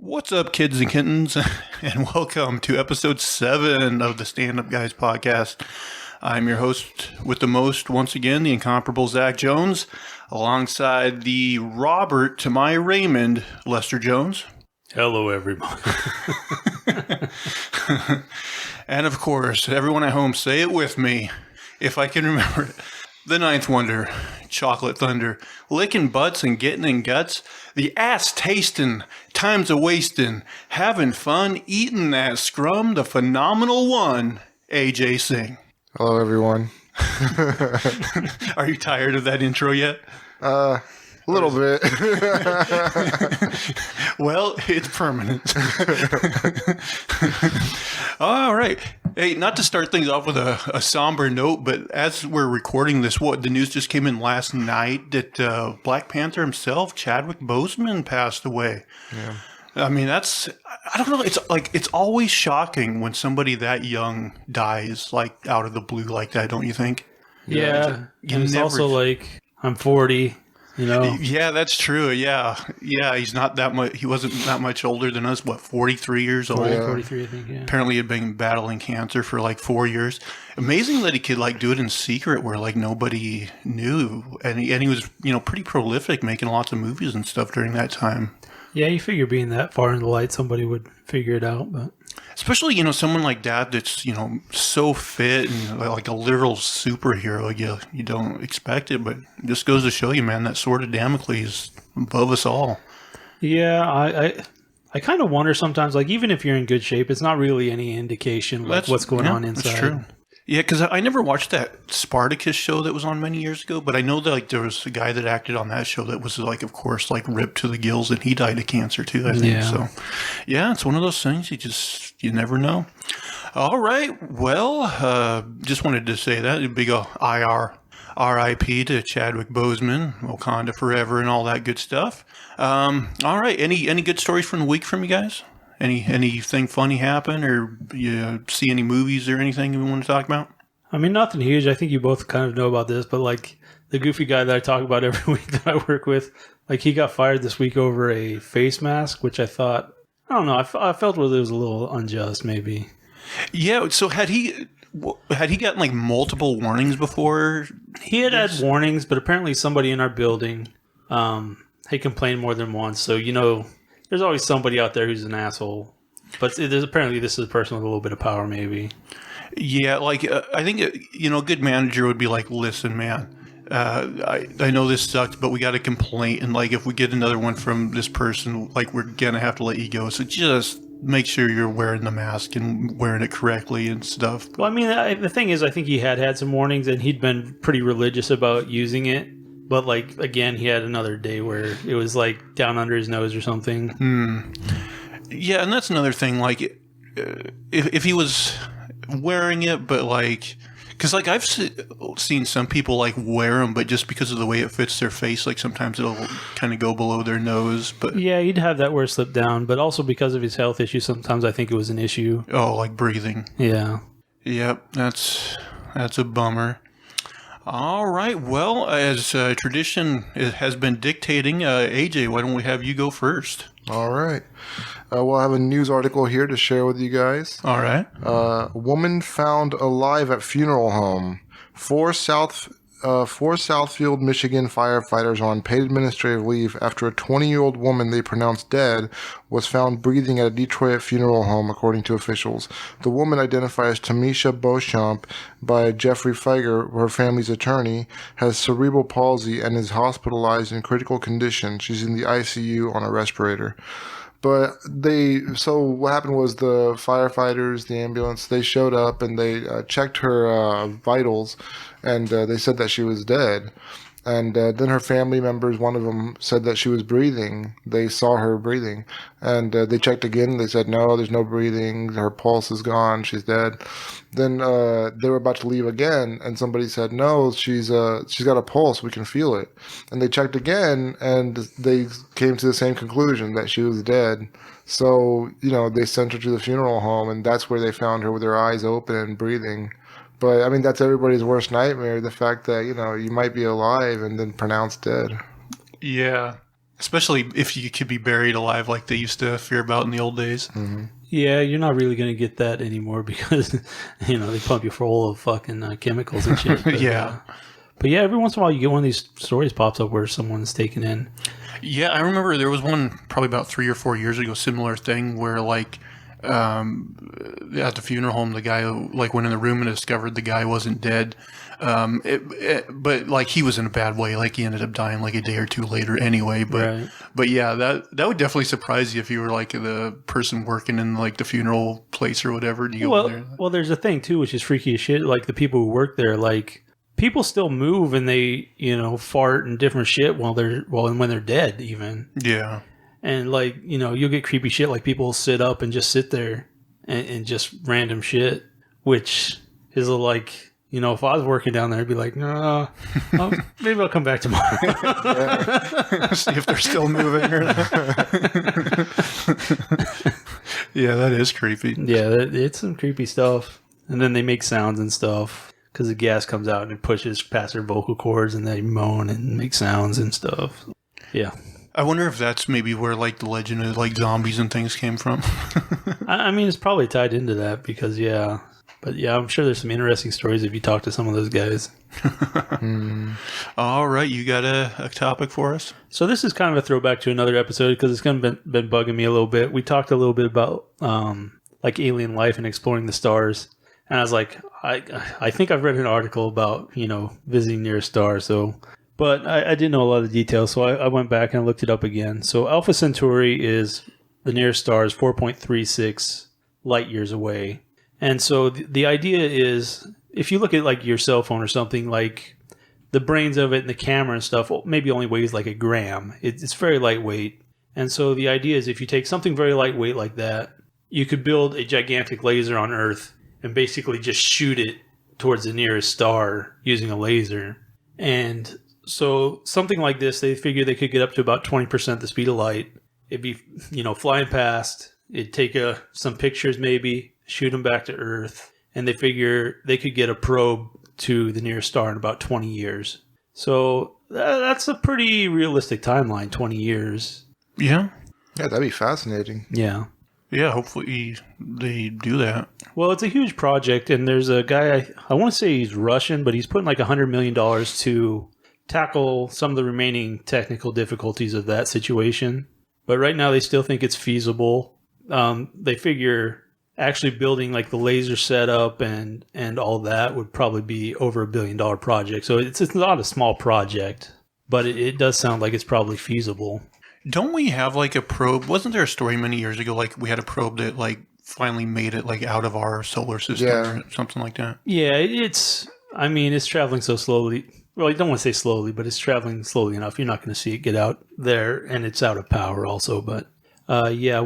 What's up, kids and kittens, and welcome to episode 7 of the Stand Up Guys podcast. I'm your host with the most, once again, the incomparable Zach Jones, alongside the Robert to my Raymond, Lester Jones. Hello, everyone. And of course, everyone at home, say it with me, if I can remember it. The Ninth Wonder, Chocolate Thunder, licking butts and getting in guts, the ass tasting, times a wasting, having fun, eating that scrum, the phenomenal one, AJ Singh. Hello, everyone. Are you tired of that intro yet? A little bit. Well, it's permanent. All right. Hey, not to start things off with a somber note, but as we're recording this, the news just came in last night that Black Panther himself, Chadwick Boseman, passed away. Yeah. I mean, I don't know. It's always shocking when somebody that young dies, like out of the blue like that, don't you think? Yeah. And it's also like, I'm 40, you know? Yeah, that's true. Yeah. He's not that much. He wasn't that much older than us. 43 years old? Yeah. 43, I think, yeah. Apparently he'd been battling cancer for like 4 years. Amazing that he could like do it in secret where like nobody knew. And he was, pretty prolific, making lots of movies and stuff during that time. Yeah, you figure being that far in the light, somebody would figure it out, but... Especially, someone like that that's, so fit and like a literal superhero. You don't expect it, but it just goes to show you, man, that sword of Damocles is above us all. Yeah, I kind of wonder sometimes, like, even if you're in good shape, it's not really any indication like what's going on inside. That's true. Yeah, because I never watched that Spartacus show that was on many years ago, but I know that like there was a guy that acted on that show that was like, of course, like ripped to the gills, and he died of cancer too, I think. Yeah. So, yeah, it's one of those things you never know. All right, well, just wanted to say that a big R.I.P. to Chadwick Boseman, Wakanda forever, and all that good stuff. All right, any good stories from the week from you guys? Anything funny happen, or you see any movies or anything you want to talk about? I mean, nothing huge. I think you both kind of know about this, but like the goofy guy that I talk about every week that I work with, like he got fired this week over a face mask, which I thought, I don't know, I felt it was a little unjust, maybe. Yeah. So had he gotten like multiple warnings before? He had warnings, but apparently somebody in our building had complained more than once. So there's always somebody out there who's an asshole, but apparently this is a person with a little bit of power, maybe. Yeah, like I think a good manager would be like, listen, man, I know this sucks, but we got a complaint, and like if we get another one from this person, like we're gonna have to let you go. So just make sure you're wearing the mask and wearing it correctly and stuff. Well, I mean, the thing is, I think he had some warnings, and he'd been pretty religious about using it. But, like, again, he had another day where it was, like, down under his nose or something. Yeah, and that's another thing. Like, if he was wearing it, but, like... Because, like, I've seen some people, like, wear them, but just because of the way it fits their face, like, sometimes it'll kind of go below their nose. But yeah, he'd have that where it slipped down. But also because of his health issues, sometimes I think it was an issue. Oh, like breathing. Yeah. Yep, that's a bummer. All right. Well, as tradition has been dictating, AJ, why don't we have you go first? All right. We'll have a news article here to share with you guys. All right. Woman found alive at funeral home. Four Southfield, Michigan firefighters are on paid administrative leave after a 20-year-old woman they pronounced dead was found breathing at a Detroit funeral home, according to officials. The woman, identified as Tamisha Beauchamp by Jeffrey Feiger, her family's attorney, has cerebral palsy and is hospitalized in critical condition. She's in the ICU on a respirator. But so what happened was the firefighters, the ambulance, they showed up and they checked her vitals, and they said that she was dead. And then her family members, one of them said that she was breathing. They saw her breathing. And they checked again. They said, no, there's no breathing. Her pulse is gone. She's dead. Then they were about to leave again. And somebody said, no, she's got a pulse. We can feel it. And they checked again. And they came to the same conclusion, that she was dead. So, they sent her to the funeral home. And that's where they found her with her eyes open and breathing. But, I mean, that's everybody's worst nightmare, the fact that, you might be alive and then pronounced dead. Yeah. Especially if you could be buried alive like they used to fear about in the old days. Mm-hmm. Yeah, you're not really going to get that anymore because, they pump you full of fucking chemicals and shit. But, Yeah. But yeah, every once in a while you get one of these stories pops up where someone's taken in. Yeah, I remember there was one probably about 3 or 4 years ago, similar thing where like at the funeral home, the guy like went in the room and discovered the guy wasn't dead. But like he was in a bad way. Like he ended up dying like a day or two later anyway. But yeah, that would definitely surprise you if you were like the person working in like the funeral place or whatever. And you go in there. Well, there's a thing too, which is freaky as shit. Like the people who work there, like people still move and they, fart and different shit when they're dead even. Yeah. And like, you'll get creepy shit. Like people will sit up and just sit there and just random shit, which is like, if I was working down there, I'd be like, no, maybe I'll come back tomorrow. See if they're still moving. Yeah, that is creepy. Yeah, it's some creepy stuff. And then they make sounds and stuff because the gas comes out and it pushes past their vocal cords and they moan and make sounds and stuff. Yeah. I wonder if that's maybe where like the legend of like zombies and things came from. I mean, it's probably tied into that because, yeah. But yeah, I'm sure there's some interesting stories if you talk to some of those guys. All right, you got a topic for us? So this is kind of a throwback to another episode because it's kind of been bugging me a little bit. We talked a little bit about like alien life and exploring the stars. And I was like, I think I've read an article about, visiting near a star. But I didn't know a lot of the details, so I went back and I looked it up again. So Alpha Centauri is the nearest star is 4.36 light years away. And so the idea is, if you look at like your cell phone or something, like the brains of it and the camera and stuff, maybe only weighs like a gram. It's very lightweight. And so the idea is if you take something very lightweight like that, you could build a gigantic laser on Earth and basically just shoot it towards the nearest star using a laser. And so something like this, they figure they could get up to about 20% the speed of light. It'd be, flying past. It'd take some pictures maybe, shoot them back to Earth, and they figure they could get a probe to the nearest star in about 20 years. So that's a pretty realistic timeline, 20 years. Yeah. Yeah, that'd be fascinating. Yeah. Yeah, hopefully they do that. Well, it's a huge project, and there's a guy, I want to say he's Russian, but he's putting like $100 million to tackle some of the remaining technical difficulties of that situation. But right now they still think it's feasible. They figure actually building like the laser setup and all that would probably be over $1 billion project. So it's not a small project, but it does sound like it's probably feasible. Don't we have like a probe? Wasn't there a story many years ago like we had a probe that like finally made it like out of our solar system or something like that? Yeah, it's traveling so slowly. Well, you don't want to say slowly, but it's traveling slowly enough. You're not going to see it get out there, and it's out of power also. But yeah,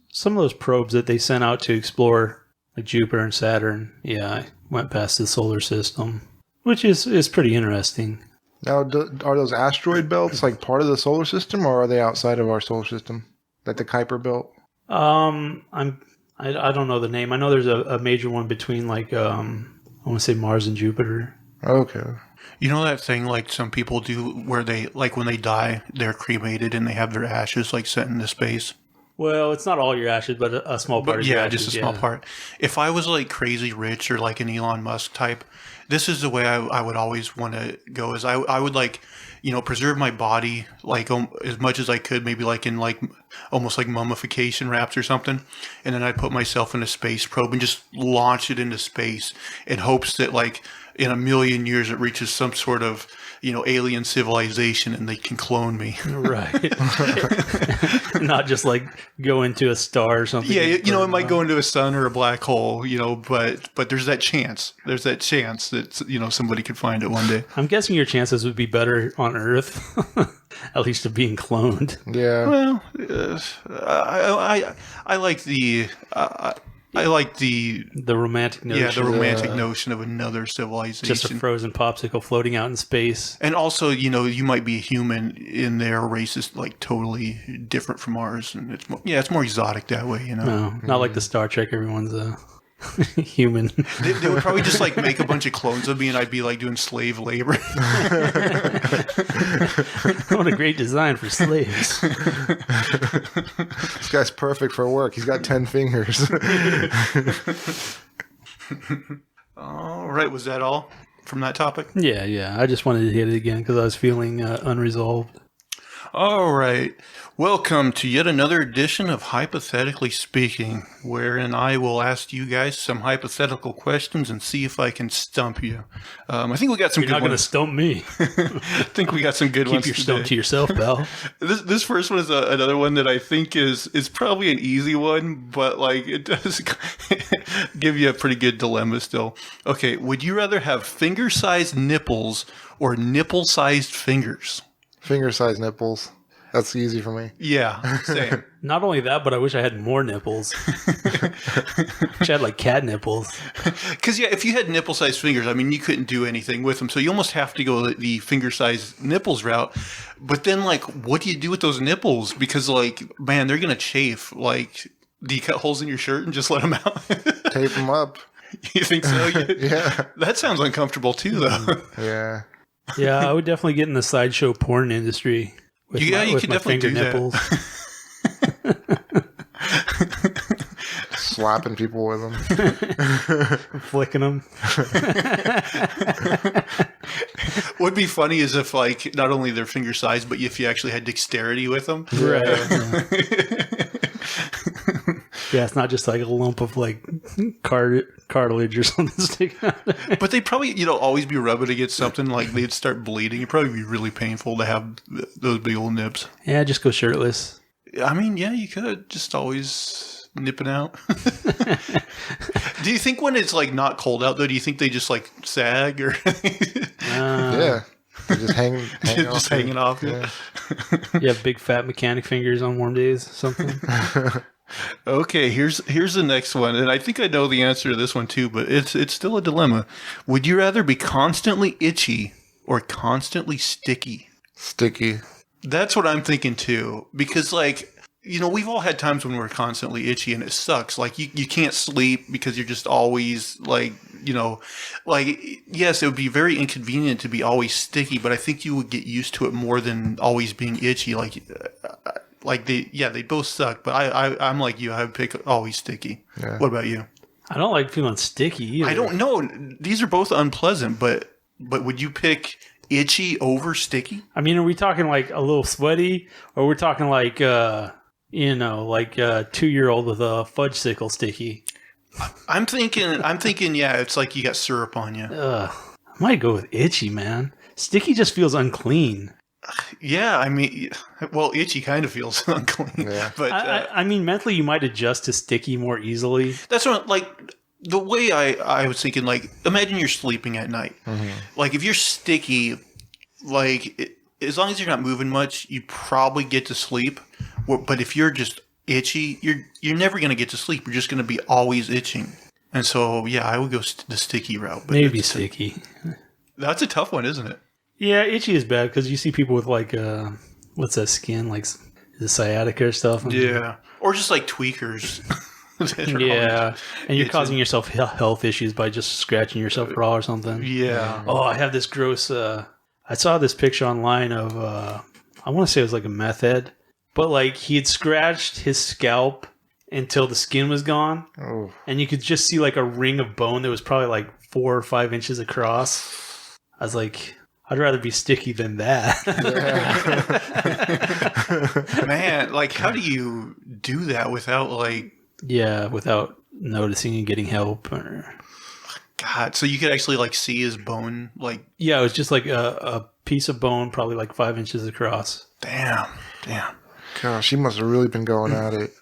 some of those probes that they sent out to explore like Jupiter and Saturn, yeah, went past the solar system, which is pretty interesting. Now, are those asteroid belts like part of the solar system, or are they outside of our solar system, like the Kuiper Belt? I don't know the name. I know there's a major one between like I want to say Mars and Jupiter. Okay. You know that thing like some people do where they like when they die they're cremated and they have their ashes like sent into space? Well, it's not all your ashes, but a small part of your ashes. Yeah, just a small part. If I was like crazy rich or like an Elon Musk type, this is the way I would always want to go. Is I would like, preserve my body like as much as I could, maybe like in like almost like mummification wraps or something, and then I'd put myself in a space probe and just launch it into space in hopes that like in 1,000,000 years it reaches some sort of alien civilization and they can clone me. Right. Not just like go into a star or something. Yeah, it might go into a sun or a black hole, but there's that chance. There's that chance that, somebody could find it one day. I'm guessing your chances would be better on Earth, at least of being cloned. Yeah. Well, I like the... I like the romantic notion. Yeah, the romantic notion of another civilization. Just a frozen popsicle floating out in space. And also, you might be a human in their race is like totally different from ours, and it's more exotic that way, No, not like the Star Trek. Everyone's Human. They would probably just like make a bunch of clones of me, and I'd be like doing slave labor. What a great design for slaves. This guy's perfect for work. He's got 10 fingers. All right, was that all from that topic? Yeah. I just wanted to hit it again because I was feeling unresolved. All right. Welcome to yet another edition of Hypothetically Speaking, wherein I will ask you guys some hypothetical questions and see if I can stump you. I think we got some You're good not going to ones. stump me. I think we got some good ones Keep your stump today. to yourself, pal. This first one is another one that I think is probably an easy one, but like it does give you a pretty good dilemma still. Okay, would you rather have finger-sized nipples or nipple-sized fingers? Finger-sized nipples. That's easy for me. Yeah, same. Not only that, but I wish I had more nipples. Wish I had like cat nipples. Because, yeah, if you had nipple-sized fingers, I mean, you couldn't do anything with them. So you almost have to go the finger-sized nipples route. But then, like, what do you do with those nipples? Because, like, man, they're going to chafe. Like, do you cut holes in your shirt and just let them out? Tape them up. You think so? Yeah. That sounds uncomfortable, too, though. Yeah. Yeah, I would definitely get in the sideshow porn industry. With Yeah, you with could my definitely finger do that. Slapping people with them. Flicking them. What would be funny is if, like, not only their finger size, but if you actually had dexterity with them. Right. Yeah, it's not just like a lump of like cartilage or something sticking out. But they'd probably, always be rubbing against something, like they'd start bleeding. It'd probably be really painful to have those big old nips. Yeah, just go shirtless. I mean, yeah, you could just always nip it out. Do you think when it's like not cold out though, do you think they just like sag or Yeah. They just hang just hanging off? Yeah. You have big fat mechanic fingers on warm days, something. Okay, here's the next one, and I think I know the answer to this one too, but it's still a dilemma. Would you rather be constantly itchy or constantly sticky? Sticky. That's what I'm thinking too, because like, we've all had times when we're constantly itchy and it sucks. Like you can't sleep because you're just always like, like, yes, it would be very inconvenient to be always sticky, but I think you would get used to it more than always being itchy. Like they both suck, but I'm like you, I would pick always sticky. Yeah. What about you? I don't like feeling sticky either. I don't know. These are both unpleasant, but would you pick itchy over sticky? I mean, are we talking like a little sweaty, or we're talking like, like a 2-year-old with a fudge sickle sticky? I'm thinking, yeah, it's like you got syrup on you. I might go with itchy, man. Sticky just feels unclean. Yeah, I mean, well, itchy kind of feels unclean. Yeah. But I mean, mentally, you might adjust to sticky more easily. that's what, like, the way I was thinking, like, imagine you're sleeping at night. Mm-hmm. Like, if you're sticky, like, as long as you're not moving much, you probably get to sleep. But if you're just itchy, you're never going to get to sleep. You're just going to be always itching. And so, yeah, I would go the sticky route. But Maybe sticky. That's a tough one, isn't it? Yeah, itchy is bad because you see people with like, what's that skin? Like the sciatica or stuff. Yeah. Or just like tweakers. Yeah. And you're It's causing yourself health issues by just scratching yourself raw or something. Yeah. Oh, I have this gross, I saw this picture online of, I want to say it was like a meth head, but like he had scratched his scalp until the skin was gone. Oh. And you could just see like a ring of bone that was probably like 4 or 5 inches across. I was like, I'd rather be sticky than that. Man, like, how do you do that without, like... Yeah, without noticing and getting help. Or... God, so you could actually, like, see his bone, like... Yeah, it was just like a piece of bone, probably like 5 inches across. Damn. Gosh, she must have really been going at it.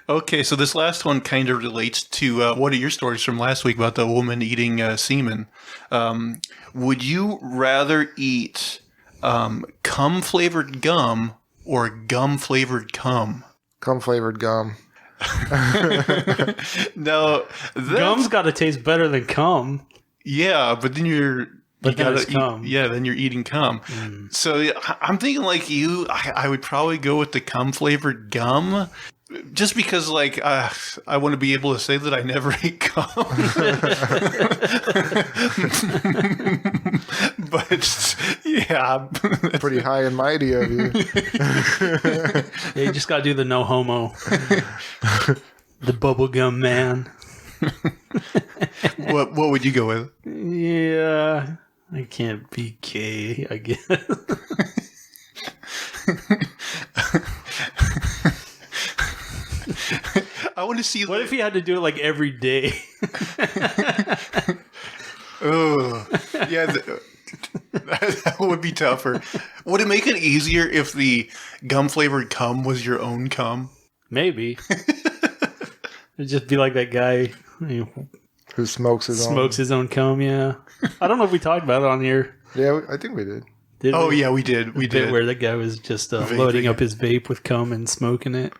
Okay, so this last one kind of relates to one of your stories from last week about the woman eating semen. Would you rather eat cum-flavored gum or gum-flavored cum? Cum-flavored gum. No, Gum's got to taste better than cum. Yeah, but then it's cum. Then you're eating cum. So yeah, I'm thinking like you. I would probably go with the cum flavored gum. Just because, like, I want to be able to say that I never ate cum. But, yeah. Pretty high and mighty of you. Yeah, you just got to do the no homo. The bubblegum man. What would you go with? Yeah, I can't be gay, I guess. I want to see. What if he had to do it like every day? Oh, yeah, that would be tougher. Would it make it easier if the gum flavored cum was your own cum? Maybe. It'd just be like that guy who Who smokes his his own cum. Yeah, I don't know if we talked about it on here. own? Yeah, I think we did. Did Oh, we? yeah, we did. We Bit did. where that guy was just Vaping loading up it. his vape with cum and smoking it.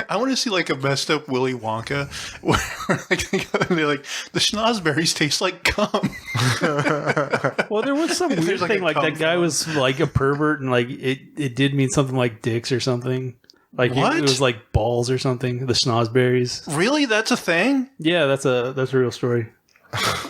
I want to see like a messed up Willy Wonka where like, they're like, the schnozberries taste like cum. Well, there was some weird There's, like, thing a like that cum guy phone. was like a pervert and like it did mean something like dicks or something. Like What? it was like balls or something. The schnozberries. Really? That's a thing? Yeah, that's a real story.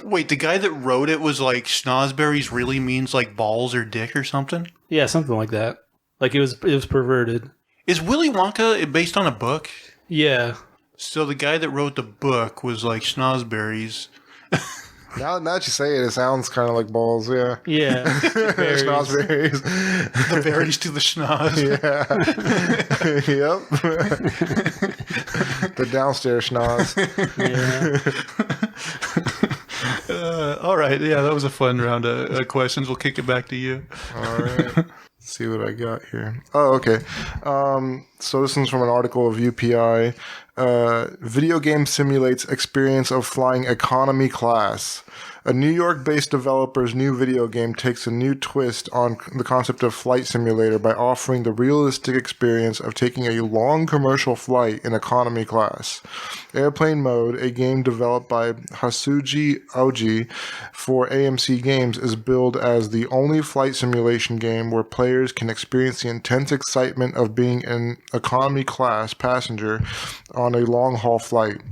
Wait, the guy that wrote it was like, schnozberries really means like balls or dick or something? Yeah, something like that. Like it was perverted. Is Willy Wonka based on a book? Yeah. So the guy that wrote the book was like, schnozberries. Now that you say it, it sounds kind of like balls, yeah. Yeah. Berries. Schnozberries. The berries to the schnoz. Yep. The downstairs schnoz. Yeah. All right. Yeah, that was a fun round of questions. We'll kick it back to you. All right. See what I got here. Oh, okay. So this one's from an article of UPI. Video game simulates experience of flying economy class. A New York-based developer's new video game takes a new twist on the concept of flight simulator by offering the realistic experience of taking a long commercial flight in economy class. Airplane Mode, a game developed by Hasuji Oji for AMC Games, is billed as the only flight simulation game where players can experience the intense excitement of being an economy class passenger on a long-haul flight.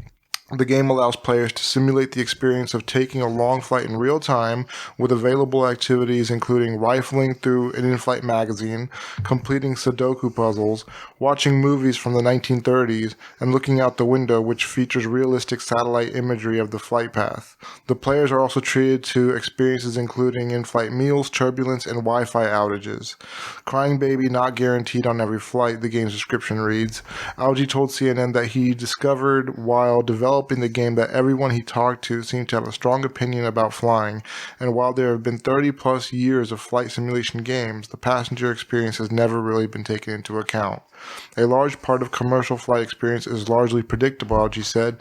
The game allows players to simulate the experience of taking a long flight in real time with available activities including rifling through an in-flight magazine, completing Sudoku puzzles, watching movies from the 1930s, and looking out the window, which features realistic satellite imagery of the flight path. The players are also treated to experiences including in-flight meals, turbulence, and Wi-Fi outages. Crying baby not guaranteed on every flight, the game's description reads. Algie told CNN that he discovered while developing the game that everyone he talked to seemed to have a strong opinion about flying, and while there have been 30 plus years of flight simulation games, the passenger experience has never really been taken into account. A large part of commercial flight experience is largely predictable, Algie said.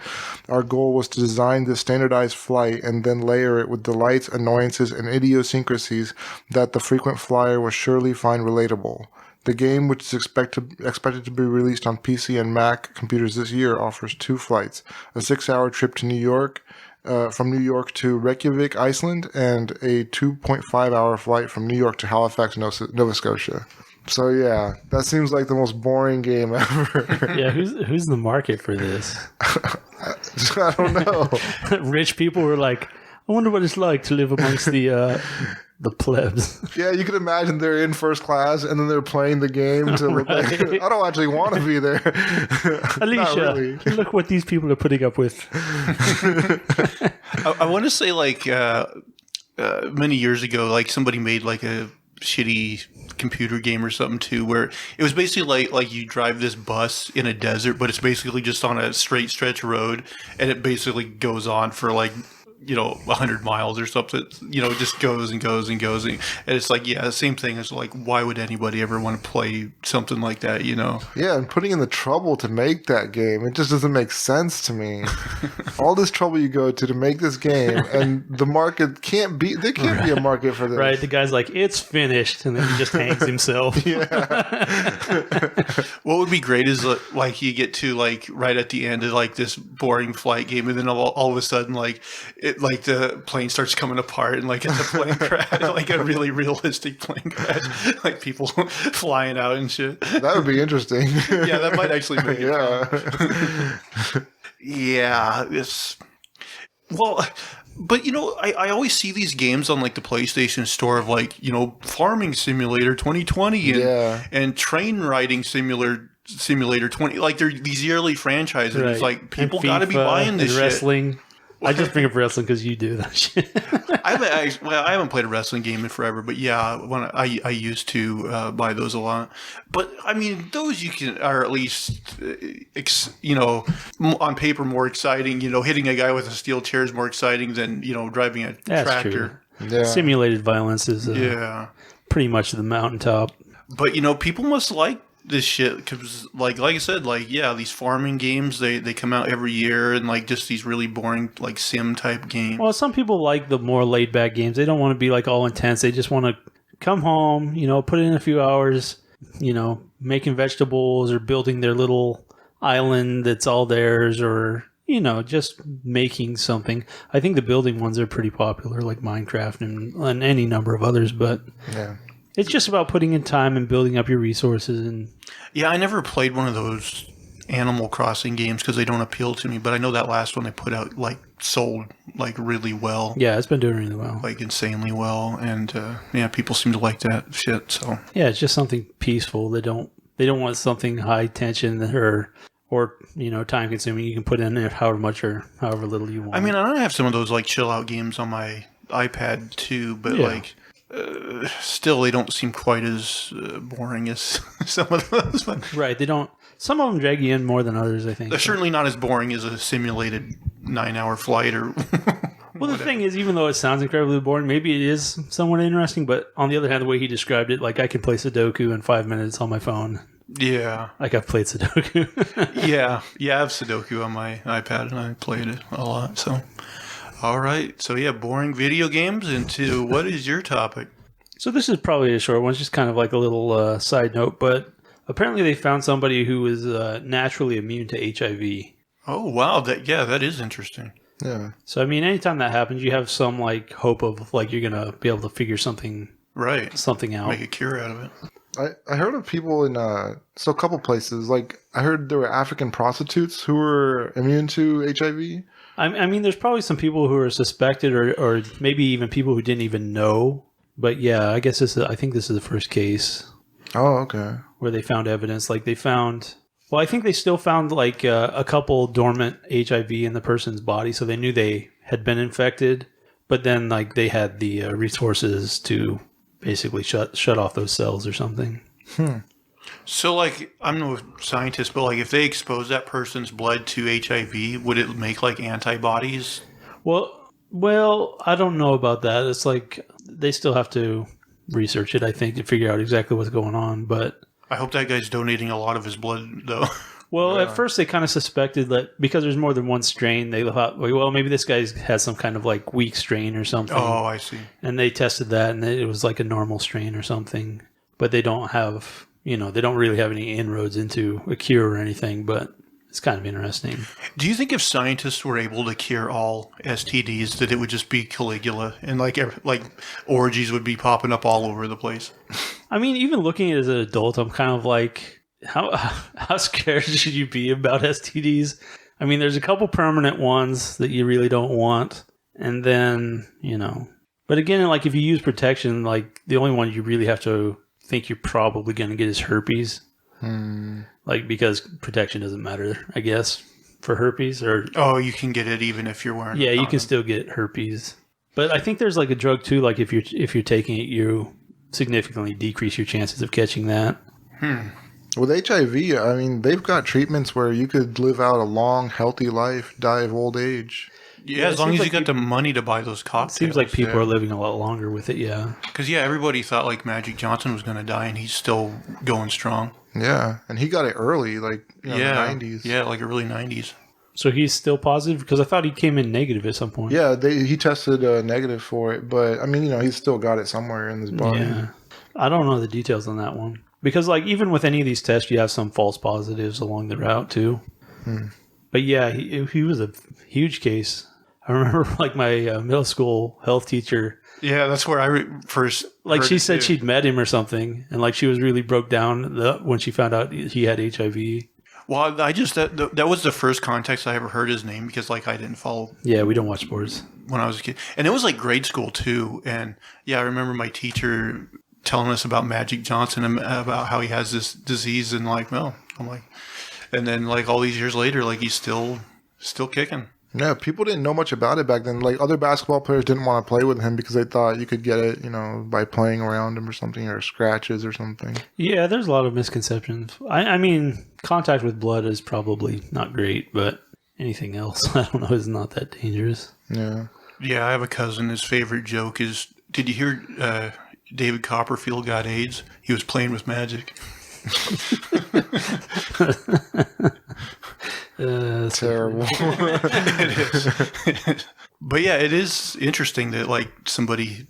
Our goal was to design this standardized flight and then layer it with delights, annoyances, and idiosyncrasies that the frequent flyer will surely find relatable. The game, which is expected to be released on PC and Mac computers this year, offers 2 flights: a 6-hour trip to New York, from New York to Reykjavik, Iceland, and a 2.5-hour flight from New York to Halifax, Nova Scotia. So yeah, that seems like the most boring game ever. Yeah, who's the market for this? I don't know. Rich people were like, I wonder what it's like to live amongst the plebs. Yeah, you can imagine they're in first class and then they're playing the game to look like, Right. I don't actually want to be there. Not Alicia, really. look what these people are putting up with. I want to say like many years ago, like somebody made like a shitty computer game or something too, where it was basically like you drive this bus in a desert, but it's basically just on a straight stretch road, and it basically goes on for like 100 miles or something. It just goes and goes and goes, and it's like, yeah, the same thing as like, why would anybody ever want to play something like that? Yeah, and putting in the trouble to make that game, it just doesn't make sense to me. All this trouble you go to make this game, and the market can't be a market for this. Right, the guy's like, it's finished, and then he just hangs himself. What would be great is like you get to like right at the end of like this boring flight game, and then all of a sudden like it like the plane starts coming apart and like it's a plane crash, like a really realistic plane crash, like people flying out and shit. That would be interesting. Yeah, that might actually make it yeah. Yeah, it's well, but I always see these games on like the PlayStation Store of like Farming Simulator 2020 and Train Riding Simulator 20. Like they're these yearly franchises. Right. It's like people And got to be FIFA buying this and shit. wrestling. I just bring up wrestling because you do that shit. I haven't played a wrestling game in forever, but yeah, when I used to buy those a lot. But I mean, those are at least on paper more exciting. Hitting a guy with a steel chair is more exciting than driving a tractor. True. Yeah. Simulated violence is pretty much the mountaintop. But people must like this shit because like I said, these farming games they come out every year and like just these really boring like sim type games. Well, some people like the more laid back games. They don't want to be like all intense. They just want to come home, put in a few hours, making vegetables or building their little island that's all theirs, or just making something. I think the building ones are pretty popular, like Minecraft and any number of others, but Yeah. it's just about putting in time and building up your resources. And Yeah, I never played one of those Animal Crossing games because they don't appeal to me. But I know that last one they put out sold really well. yeah, it's been doing really well. Like insanely well, and people seem to like that shit. So Yeah, it's just something peaceful. They don't want something high tension or time consuming. You can put in however much or however little you want. I mean, I have some of those like chill out games on my iPad too, but still they don't seem quite as boring as some of those. But right, they don't. Some of them drag you in more than others, I think. they're certainly not as boring as a simulated 9-hour flight or. Well, the thing is, even though it sounds incredibly boring, maybe it is somewhat interesting. But on the other hand, the way he described it, like I can play Sudoku in 5 minutes on my phone. Yeah. Like I've played Sudoku. Yeah. I have Sudoku on my iPad and I played it a lot. So, all right. So yeah, boring video games into what is your topic? So this is probably a short one. It's just kind of like a little side note. But apparently they found somebody who is naturally immune to HIV. Oh, wow. That is interesting. Yeah. So, I mean, anytime that happens, you have some like hope of like you're going to be able to figure something out. Make a cure out of it. I heard of people in a couple places. Like I heard there were African prostitutes who were immune to HIV. I mean, there's probably some people who are suspected or maybe even people who didn't even know. But yeah, I guess I think this is the first case. Oh, okay. Where they found evidence. Like they found... Well, I think they still found like a couple dormant HIV in the person's body, so they knew they had been infected, but then like they had the resources to basically shut off those cells or something. So, like, I'm no scientist, but like, if they expose that person's blood to HIV, would it make like antibodies? Well, I don't know about that. It's like they still have to research it, I think, to figure out exactly what's going on, but. I hope that guy's donating a lot of his blood, though. Well, at first they kind of suspected that because there's more than one strain, they thought, well, maybe this guy has some kind of like weak strain or something. Oh, I see. And they tested that, and it was like a normal strain or something. But they don't have, they don't really have any inroads into a cure or anything, but it's kind of interesting. Do you think if scientists were able to cure all STDs, that it would just be Caligula and like orgies would be popping up all over the place? I mean, even looking at it as an adult, I'm kind of like, how scared should you be about STDs? I mean, there's a couple permanent ones that you really don't want. And then, But again, like if you use protection, like the only one you really have to think you're probably going to get is herpes. Like because protection doesn't matter, I guess, for herpes. You can get it even if you're wearing a condom. You can still get herpes. But I think there's like a drug too, like if you're taking it, you significantly decrease your chances of catching that. With HIV, I mean, they've got treatments where you could live out a long, healthy life, die of old age. Yeah, as long as you got the money to buy those cocktails. Seems like people are living a lot longer with it, yeah. Because, everybody thought like Magic Johnson was going to die, and he's still going strong. Yeah, and he got it early, like in the 90s. Yeah, like early 90s. So he's still positive? Because I thought he came in negative at some point. Yeah, he tested negative for it, but I mean, he's still got it somewhere in his body. Yeah, I don't know the details on that one. Because like even with any of these tests, you have some false positives along the route too. But yeah, he was a huge case. I I remember like my middle school health teacher. Yeah, that's where I first Like heard she it said too. she'd met him or something, and like she was really broke down when she found out he had HIV. Well, I just that was the first context I ever heard his name because like I didn't follow Yeah, we don't watch sports. when I was a kid, and it was like grade school too. And yeah, I remember my teacher telling us about Magic Johnson and about how he has this disease, and like, no, I'm like, and then like all these years later, like he's still kicking. Yeah, people didn't know much about it back then. Like other basketball players didn't want to play with him because they thought you could get it, by playing around him or something, or scratches or something. Yeah, there's a lot of misconceptions. I mean, contact with blood is probably not great, but anything else, I don't know, is not that dangerous. Yeah. Yeah, I have a cousin. His favorite joke is, "Did you hear David Copperfield got AIDS? He was playing with magic." Terrible. It is. But yeah, it is interesting that like somebody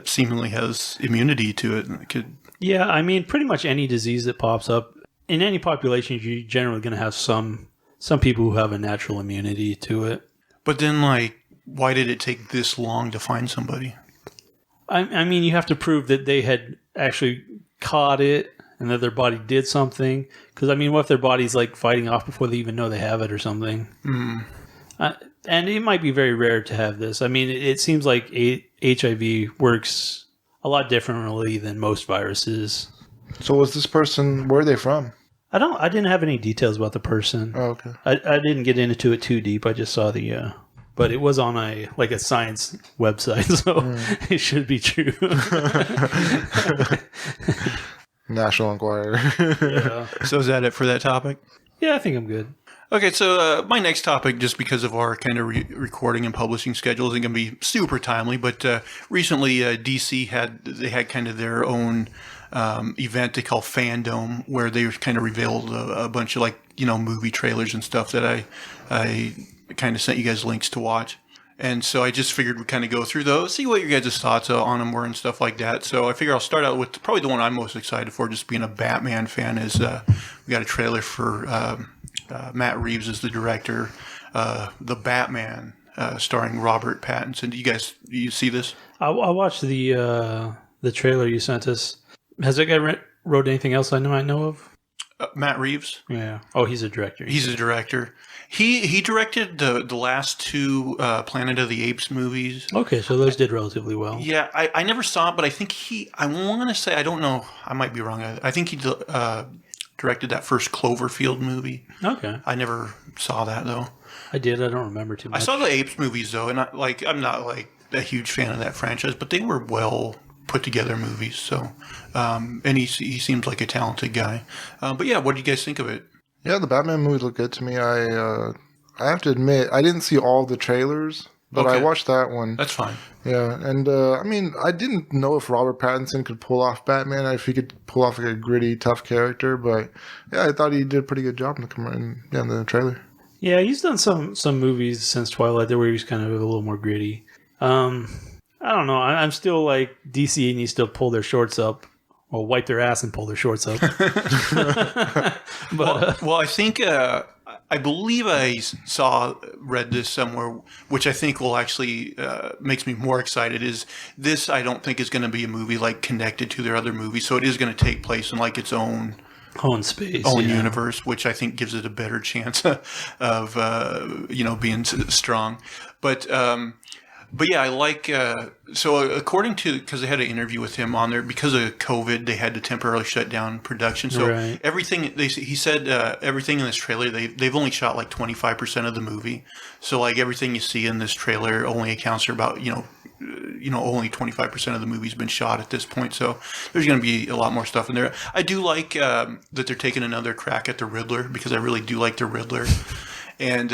seemingly has immunity to it. And it could. Yeah, I mean, pretty much any disease that pops up in any population, you're generally going to have some people who have a natural immunity to it. But then, like, why did it take this long to find somebody? I mean, you have to prove that they had actually caught it and that their body did something. Because, I mean, what if their body's, like, fighting off before they even know they have it or something? Mm. And it might be very rare to have this. I mean, it seems like HIV works a lot differently than most viruses. So was this person, where are they from? I didn't have any details about the person. Oh, okay. I didn't get into it too deep. I just saw the... but it was on a science website, so it should be true. National Enquirer. Yeah. So is that it for that topic? Yeah, I think I'm good. Okay, so my next topic, just because of our kind of recording and publishing schedule, isn't going to be super timely. But recently, DC had kind of their own event they call Fandome, where they kind of revealed a bunch of movie trailers and stuff that I kind of sent you guys links to watch. And so I just figured we'd kind of go through those, see what your guys' thoughts on them were and stuff like that. So I figure I'll start out with probably the one I'm most excited for, just being a Batman fan, is we got a trailer for Matt Reeves as the director, The Batman, starring Robert Pattinson. Do you see this? I watched the trailer you sent us. Has that guy wrote anything else I know of? Matt Reeves? Yeah. Oh, he's a director. He's a director. He directed the last two Planet of the Apes movies. Okay, so those did relatively well. Yeah, I never saw it, but I think I want to say, I don't know, I might be wrong. I think he directed that first Cloverfield movie. Okay. I never saw that, though. I did. I don't remember too much. I saw the Apes movies, though, and I'm not like a huge fan of that franchise, but they were well put together movies. So, and he seems like a talented guy. But yeah, what do you guys think of it? Yeah, the Batman movie looked good to me. I have to admit, I didn't see all the trailers, but I Okay. watched that one. That's fine. Yeah, and I mean, I didn't know if Robert Pattinson could pull off Batman, if he could pull off like a gritty, tough character, but yeah, I thought he did a pretty good job in the trailer. Yeah, he's done some movies since Twilight there where he was kind of a little more gritty. I don't know. I'm still like, DC needs to pull their shorts up. Well, wipe their ass and pull their shorts up. But Well, I think I believe I read this somewhere, which I think will actually makes me more excited. Is this? I don't think is going to be a movie like connected to their other movies, so it is going to take place in like its own space, universe, which I think gives it a better chance of being strong. But yeah, I like. So according to, because they had an interview with him on there, because of COVID, they had to temporarily shut down production. So Right. everything he said, everything in this trailer, they've only shot like 25% of the movie. So like everything you see in this trailer only accounts for about only 25% of the movie's been shot at this point. So there's going to be a lot more stuff in there. I do like that they're taking another crack at the Riddler, because I really do like the Riddler, and.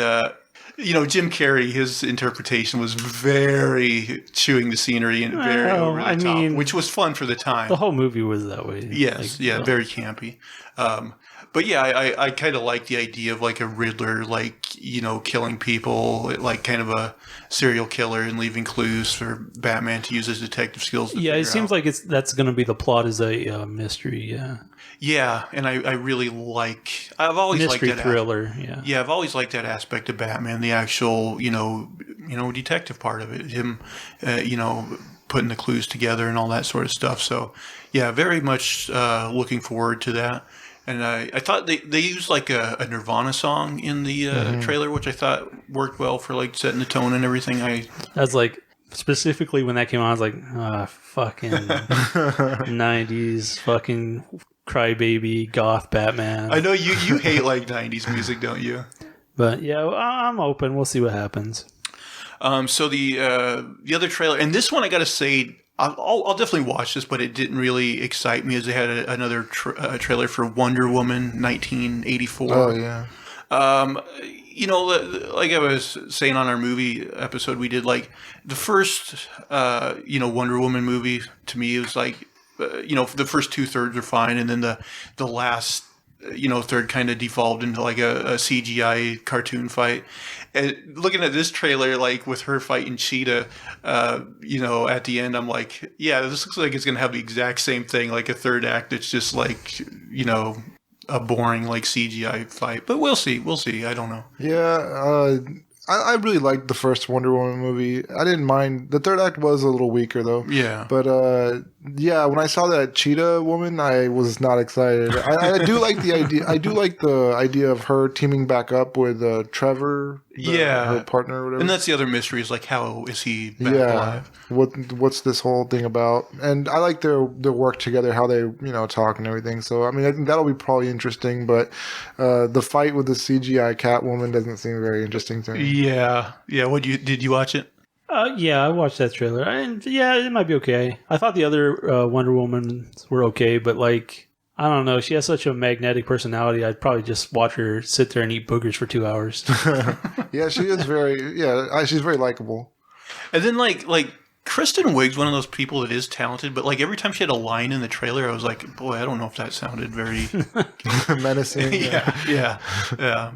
Jim Carrey, his interpretation was very chewing the scenery and very over the top, which was fun for the time. The whole movie was that way. Yes, very campy. But yeah, I kind of like the idea of like a Riddler, killing people, like kind of a serial killer, and leaving clues for Batman to use his detective skills. Yeah, it seems like that's going to be the plot, is a mystery. Yeah. Yeah, and I really I've always mystery liked that thriller. Yeah, I've always liked that aspect of Batman, the actual, detective part of it. Him, putting the clues together and all that sort of stuff. So, yeah, very much looking forward to that. And I thought they used like a Nirvana song in the trailer, which I thought worked well for like setting the tone and everything. That's like specifically when that came on, I was like, fucking 90s, fucking crybaby goth Batman. I know you hate like 90s music, don't you? But yeah, I'm open. We'll see what happens. So the other trailer, and this one I got to say, I'll definitely watch this, but it didn't really excite me as they had another trailer for Wonder Woman 1984. Oh, yeah. Like I was saying on our movie episode we did, like the first, Wonder Woman movie to me, it was like, the first 2/3 are fine. And then the last, third kind of devolved into like a CGI cartoon fight. And looking at this trailer, like with her fighting Cheetah, at the end, I'm like, yeah, this looks like it's going to have the exact same thing, like a third act. It's just like, a boring like CGI fight, but we'll see. I don't know. Yeah, I really liked the first Wonder Woman movie. I didn't mind. The third act was a little weaker though. Yeah. But when I saw that Cheetah woman, I was not excited. I do like the idea. I do like the idea of her teaming back up with Trevor. Her partner or whatever. And that's the other mystery, is like, how is he back alive? What's this whole thing about? And I like their work together, how they talk and everything. So I mean, I think that'll be probably interesting. But the fight with the CGI Catwoman doesn't seem very interesting to me. Yeah. Did you watch it? Yeah, I watched that trailer, and yeah, it might be okay. I thought the other Wonder Woman were okay, but like, I don't know, she has such a magnetic personality. I'd probably just watch her sit there and eat boogers for 2 hours. Yeah, she is she's very likable. And then like Kristen Wiig's one of those people that is talented, but like every time she had a line in the trailer, I was like, boy, I don't know if that sounded very menacing. Yeah.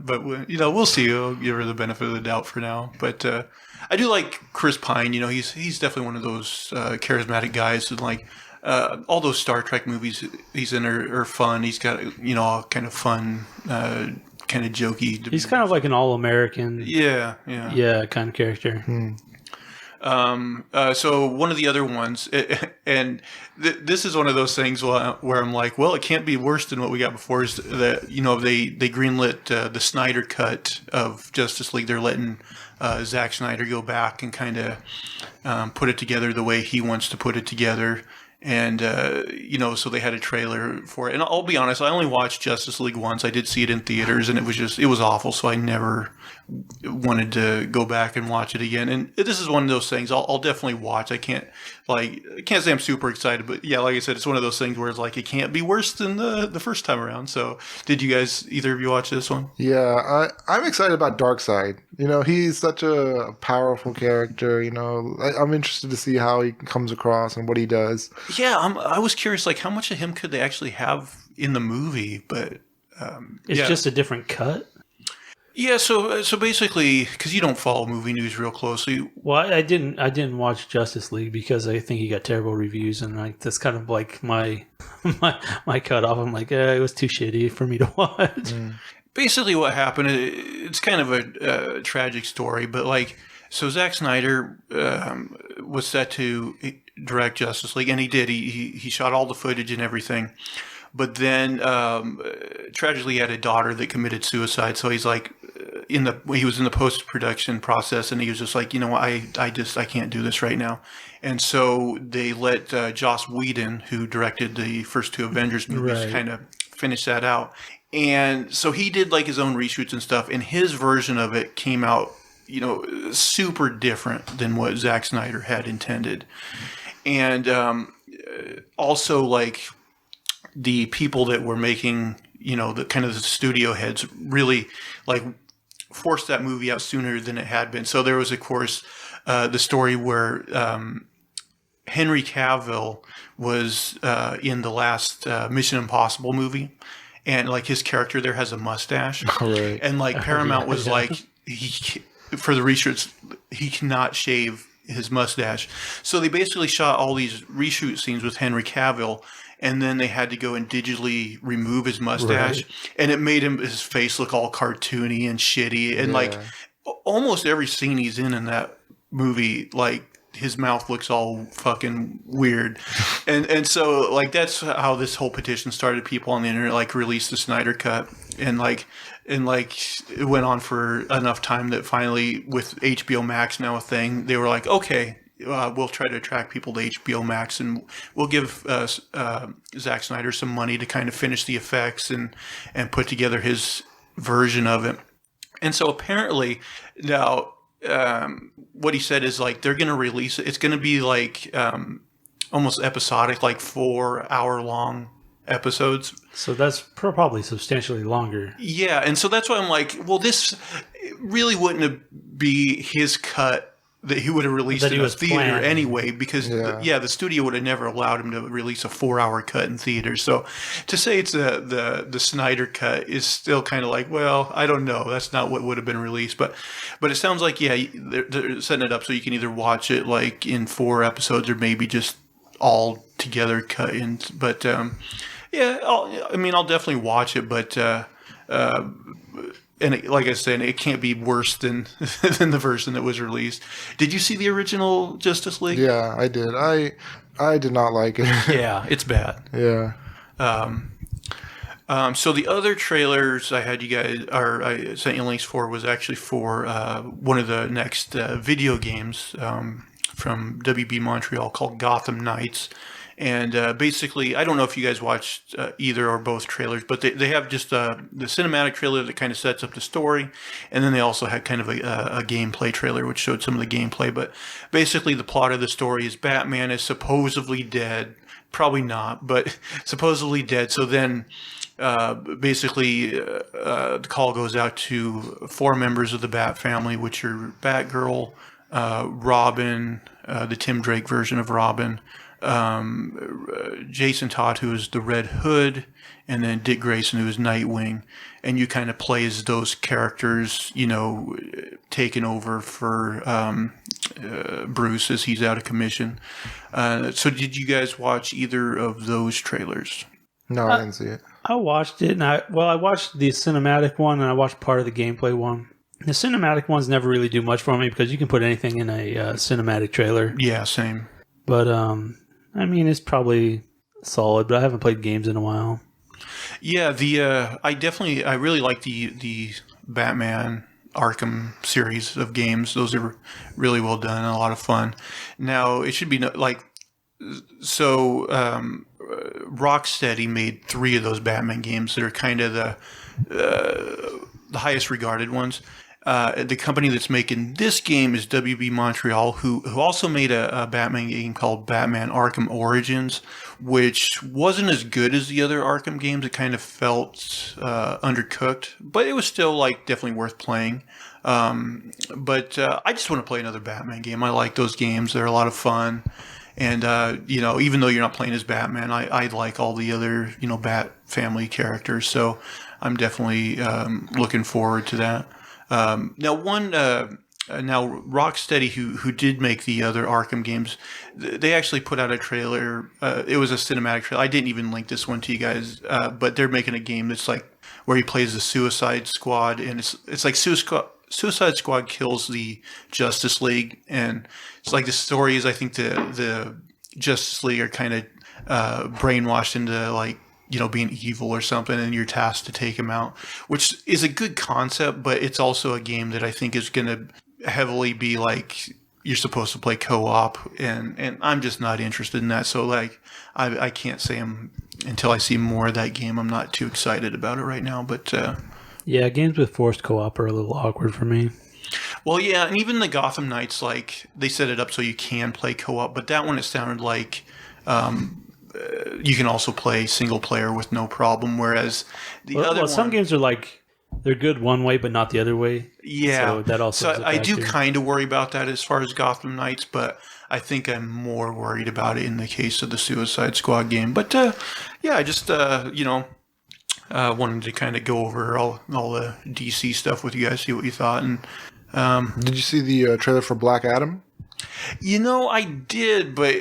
But we'll see. I'll give her the benefit of the doubt for now. But I do like Chris Pine. He's definitely one of those charismatic guys, and like all those Star Trek movies he's in are fun. He's got all kind of fun, kind of jokey. He's kind of like an all-American. Yeah, kind of character. So one of the other ones, and this is one of those things where I'm like, well, it can't be worse than what we got before, is that, they greenlit the Snyder cut of Justice League. They're letting Zack Snyder go back and kind of put it together the way he wants to put it together. And, so they had a trailer for it. And I'll be honest, I only watched Justice League once. I did see it in theaters, and it was awful. So I never wanted to go back and watch it again. And this is one of those things I'll definitely watch. I can't say I'm super excited, but yeah, like I said, it's one of those things where it's like, it can't be worse than the first time around. So did you guys, either of you, watch this one? Yeah, I'm excited about Darkseid. He's such a powerful character. I'm interested to see how he comes across and what he does. Yeah, I was curious, like, how much of him could they actually have in the movie? But it's just a different cut. Yeah, so basically, because you don't follow movie news real closely. Well, I didn't watch Justice League because I think he got terrible reviews, and that's kind of like my cutoff. I'm like, it was too shitty for me to watch. Basically, what happened? It's kind of a tragic story, but like, so Zack Snyder was set to direct Justice League, and he did. He shot all the footage and everything. But then, tragically, he had a daughter that committed suicide. So he's like, he was in the post-production process, and he was just like, I can't do this right now. And so they let Joss Whedon, who directed the first two Avengers movies, kind of finish that out. And so he did like his own reshoots and stuff, and his version of it came out, super different than what Zack Snyder had intended. And also, like, the people that were making, the kind of the studio heads really like forced that movie out sooner than it had been. So there was, of course, the story where Henry Cavill was in the last Mission Impossible movie, and like his character there has a mustache, and like Paramount was like, for the reshoots, he cannot shave his mustache. So they basically shot all these reshoot scenes with Henry Cavill, and then they had to go and digitally remove his mustache, and it made his face look all cartoony and shitty. And like almost every scene he's in that movie, like his mouth looks all fucking weird, and so like that's how this whole petition started. People on the internet like release the Snyder cut, and like it went on for enough time that finally, with HBO Max now a thing, they were like, okay. We'll try to attract people to HBO Max, and we'll give Zack Snyder some money to kind of finish the effects and put together his version of it. And so apparently now, what he said is like they're going to release it. It's going to be like almost episodic, like 4-hour long episodes. So that's probably substantially longer. Yeah, and so that's why I'm like, well, this really wouldn't be his cut that he would have released in a theater planned. Anyway, because the studio would have never allowed him to release a 4-hour cut in theaters. So to say it's the Snyder cut is still kind of like, well, I don't know. That's not what would have been released, but it sounds like they're setting it up so you can either watch it like in 4 episodes or maybe just all together cut in. But I'll definitely watch it, but. And like I said, it can't be worse than the version that was released. Did you see the original Justice League? Yeah, I did. I did not like it. Yeah, it's bad. Yeah. So the other trailers I had you guys, or I sent you links for, was actually for one of the next video games from WB Montreal called Gotham Knights. And basically, I don't know if you guys watched either or both trailers, but they have just the cinematic trailer that kind of sets up the story. And then they also had kind of a gameplay trailer, which showed some of the gameplay. But basically, the plot of the story is Batman is supposedly dead. Probably not, but supposedly dead. So then basically, the call goes out to 4 members of the Bat family, which are Batgirl, Robin, the Tim Drake version of Robin, Jason Todd, who is the Red Hood, and then Dick Grayson, who is Nightwing, and you kind of play as those characters, taking over for Bruce as he's out of commission. So did you guys watch either of those trailers? No, I didn't see it. I watched it, and I watched the cinematic one, and I watched part of the gameplay one. The cinematic ones never really do much for me because you can put anything in a cinematic trailer. Yeah, same. But it's probably solid, but I haven't played games in a while. Yeah, I really like the Batman Arkham series of games. Those are really well done and a lot of fun. Now, it should be Rocksteady made 3 of those Batman games that are kind of the highest regarded ones. The company that's making this game is WB Montreal, who also made a Batman game called Batman Arkham Origins, which wasn't as good as the other Arkham games. It kind of felt undercooked, but it was still definitely worth playing. But I just want to play another Batman game. I like those games. They're a lot of fun. And, even though you're not playing as Batman, I like all the other, Bat family characters. So I'm definitely looking forward to that. Now Rocksteady, who did make the other Arkham games, they actually put out a trailer. It was a cinematic trailer. I didn't even link this one to you guys, but they're making a game that's where he plays the Suicide Squad, and it's like Suicide Squad kills the Justice League, and it's like the story is, I think the Justice League are kind of brainwashed into being evil or something, and you're tasked to take him out, which is a good concept, but it's also a game that I think is going to heavily be you're supposed to play co-op, and I'm just not interested in that. So I can't say until I see more of that game, I'm not too excited about it right now. But yeah, games with forced co-op are a little awkward for me. Well, yeah, and even the Gotham Knights, they set it up so you can play co-op, but that one, it sounded like you can also play single player with no problem, whereas some games are they're good one way but not the other way. Yeah, so that also. So I do kind of worry about that as far as Gotham Knights, but I think I'm more worried about it in the case of the Suicide Squad game. But I just wanted to kind of go over all the DC stuff with you guys, see what you thought. And did you see the trailer for Black Adam? I did, but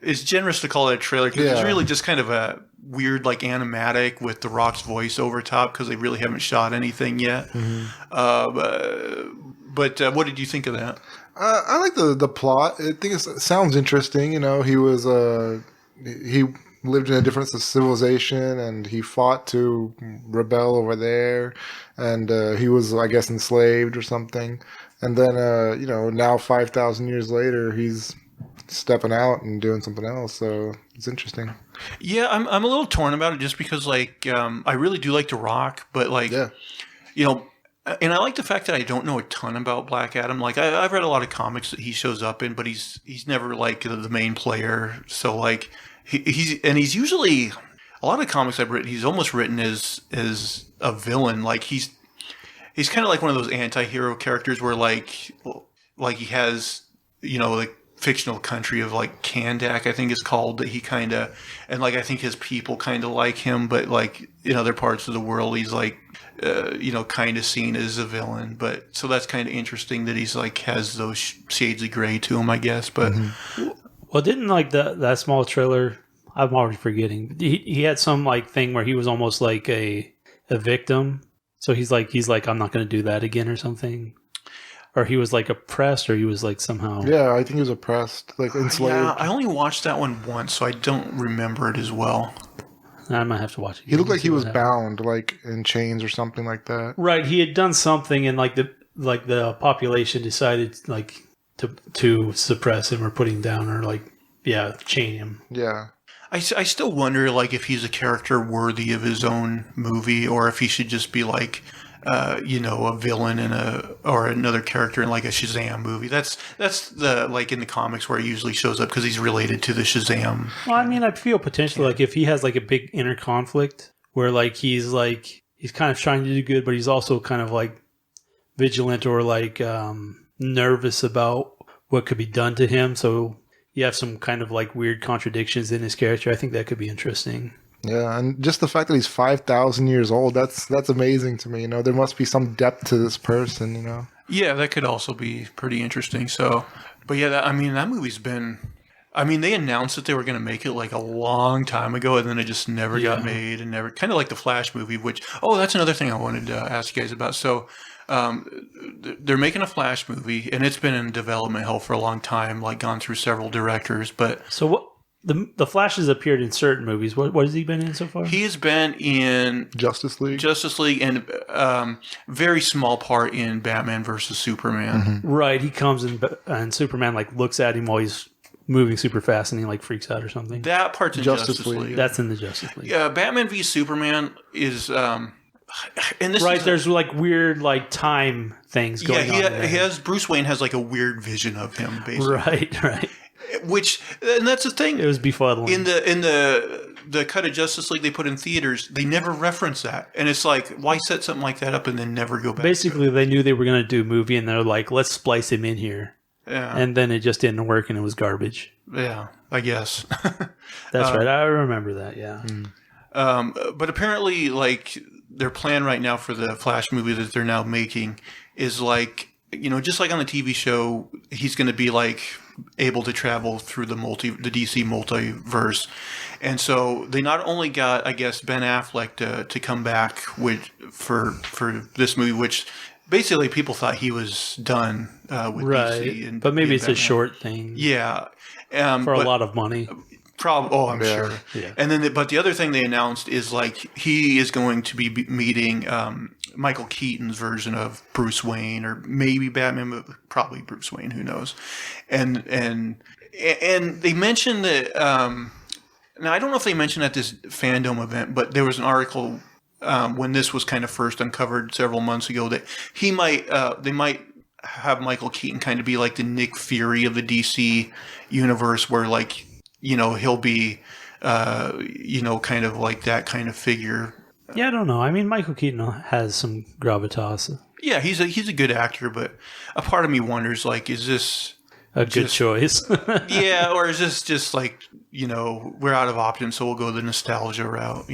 it's generous to call it a trailer because it's really just kind of a weird animatic with The Rock's voice over top because they really haven't shot anything yet. Mm-hmm. But what did you think of that? I like the plot. I think it sounds interesting. You know, he lived in a different civilization, and he fought to rebel over there, and he was, I guess, enslaved or something. And then, now 5,000 years later, he's stepping out and doing something else. So it's interesting. Yeah, I'm a little torn about it just because, like, I really do like The Rock, but, like, you know, and I like the fact that I don't know a ton about Black Adam. Like, I've read a lot of comics that he shows up in, but he's never, like, the main player. So, like, he's usually, a lot of comics I've written, he's almost written as a villain. Like, he's kind of like one of those anti-hero characters where, like he has, like, fictional country of, like, Kandak, I think it's called, that he kind of, and, like, I think his people kind of like him, but, like, in other parts of the world, he's, like, kind of seen as a villain. But so that's kind of interesting that he's, like, has those shades of gray to him, I guess. But well, didn't, like, that small trailer, I'm already forgetting, he had some, like, thing where he was almost like a victim. So he's like I'm not going to do that again or something. Or he was, like, oppressed, or he was, like, somehow... Yeah, I think he was oppressed, like, enslaved. Yeah, I only watched that one once, so I don't remember it as well. I might have to watch it. He looked like he was bound, like, in chains or something like that. Right, he had done something, and, like, the population decided, like, to suppress him or put him down or, like, chain him. Yeah. I still wonder, like, if he's a character worthy of his own movie, or if he should just be, like... a villain or another character in, like, a Shazam movie. That's the, like, in the comics where he usually shows up because he's related to the Shazam. Well, I mean, I feel potentially like if he has, like, a big inner conflict where, like, he's kind of trying to do good, but he's also kind of, like, vigilant or, like, nervous about what could be done to him. So you have some kind of, like, weird contradictions in his character. I think that could be interesting. Yeah, and just the fact that he's 5,000 years old, that's amazing to me. There must be some depth to this person, Yeah, that could also be pretty interesting. So, but yeah, that movie's been... I mean, they announced that they were going to make it, like, a long time ago, and then it just never got made, and never... Kind of like the Flash movie, which... Oh, that's another thing I wanted to ask you guys about. So, they're making a Flash movie, and it's been in development hell for a long time, like, gone through several directors, but... So what... The Flash has appeared in certain movies. What has he been in so far? He has been in Justice League, and very small part in Batman versus Superman. Mm-hmm. Right, he comes in, and Superman, like, looks at him while he's moving super fast, and he, like, freaks out or something. That part's in Justice League. That's in the Justice League. Yeah, Batman v Superman is... and this right, there's, like, weird, like, time things going on there. Bruce Wayne has, like, a weird vision of him, basically. Right. And that's the thing. It was befuddling. In the cut of Justice League they put in theaters, they never reference that. And it's like, why set something like that up and then never go back? Basically, they knew they were going to do a movie, and they're like, let's splice him in here. Yeah. And then it just didn't work, and it was garbage. Yeah, I guess. That's right. I remember that, yeah. But apparently, like, their plan right now for the Flash movie that they're now making is, like, just like on the TV show, he's going to be, like, able to travel through the DC multiverse. And so they not only got, I guess, Ben Affleck to come back for this movie, which basically people thought he was done with DC. But maybe it's Batman. A short thing. Yeah. For a lot of money. I'm sure. Yeah. And then, but the other thing they announced is, like, he is going to be meeting Michael Keaton's version of Bruce Wayne, or maybe Batman, but probably Bruce Wayne. Who knows? And they mentioned that. Now I don't know if they mentioned at this Fandome event, but there was an article when this was kind of first uncovered several months ago that they might have Michael Keaton kind of be like the Nick Fury of the DC universe, where, like, he'll be, kind of like that kind of figure. Yeah, I don't know. I mean, Michael Keaton has some gravitas. Yeah, he's a good actor, but a part of me wonders, like, is this a good choice? Yeah, or is this just like, we're out of options, so we'll go the nostalgia route?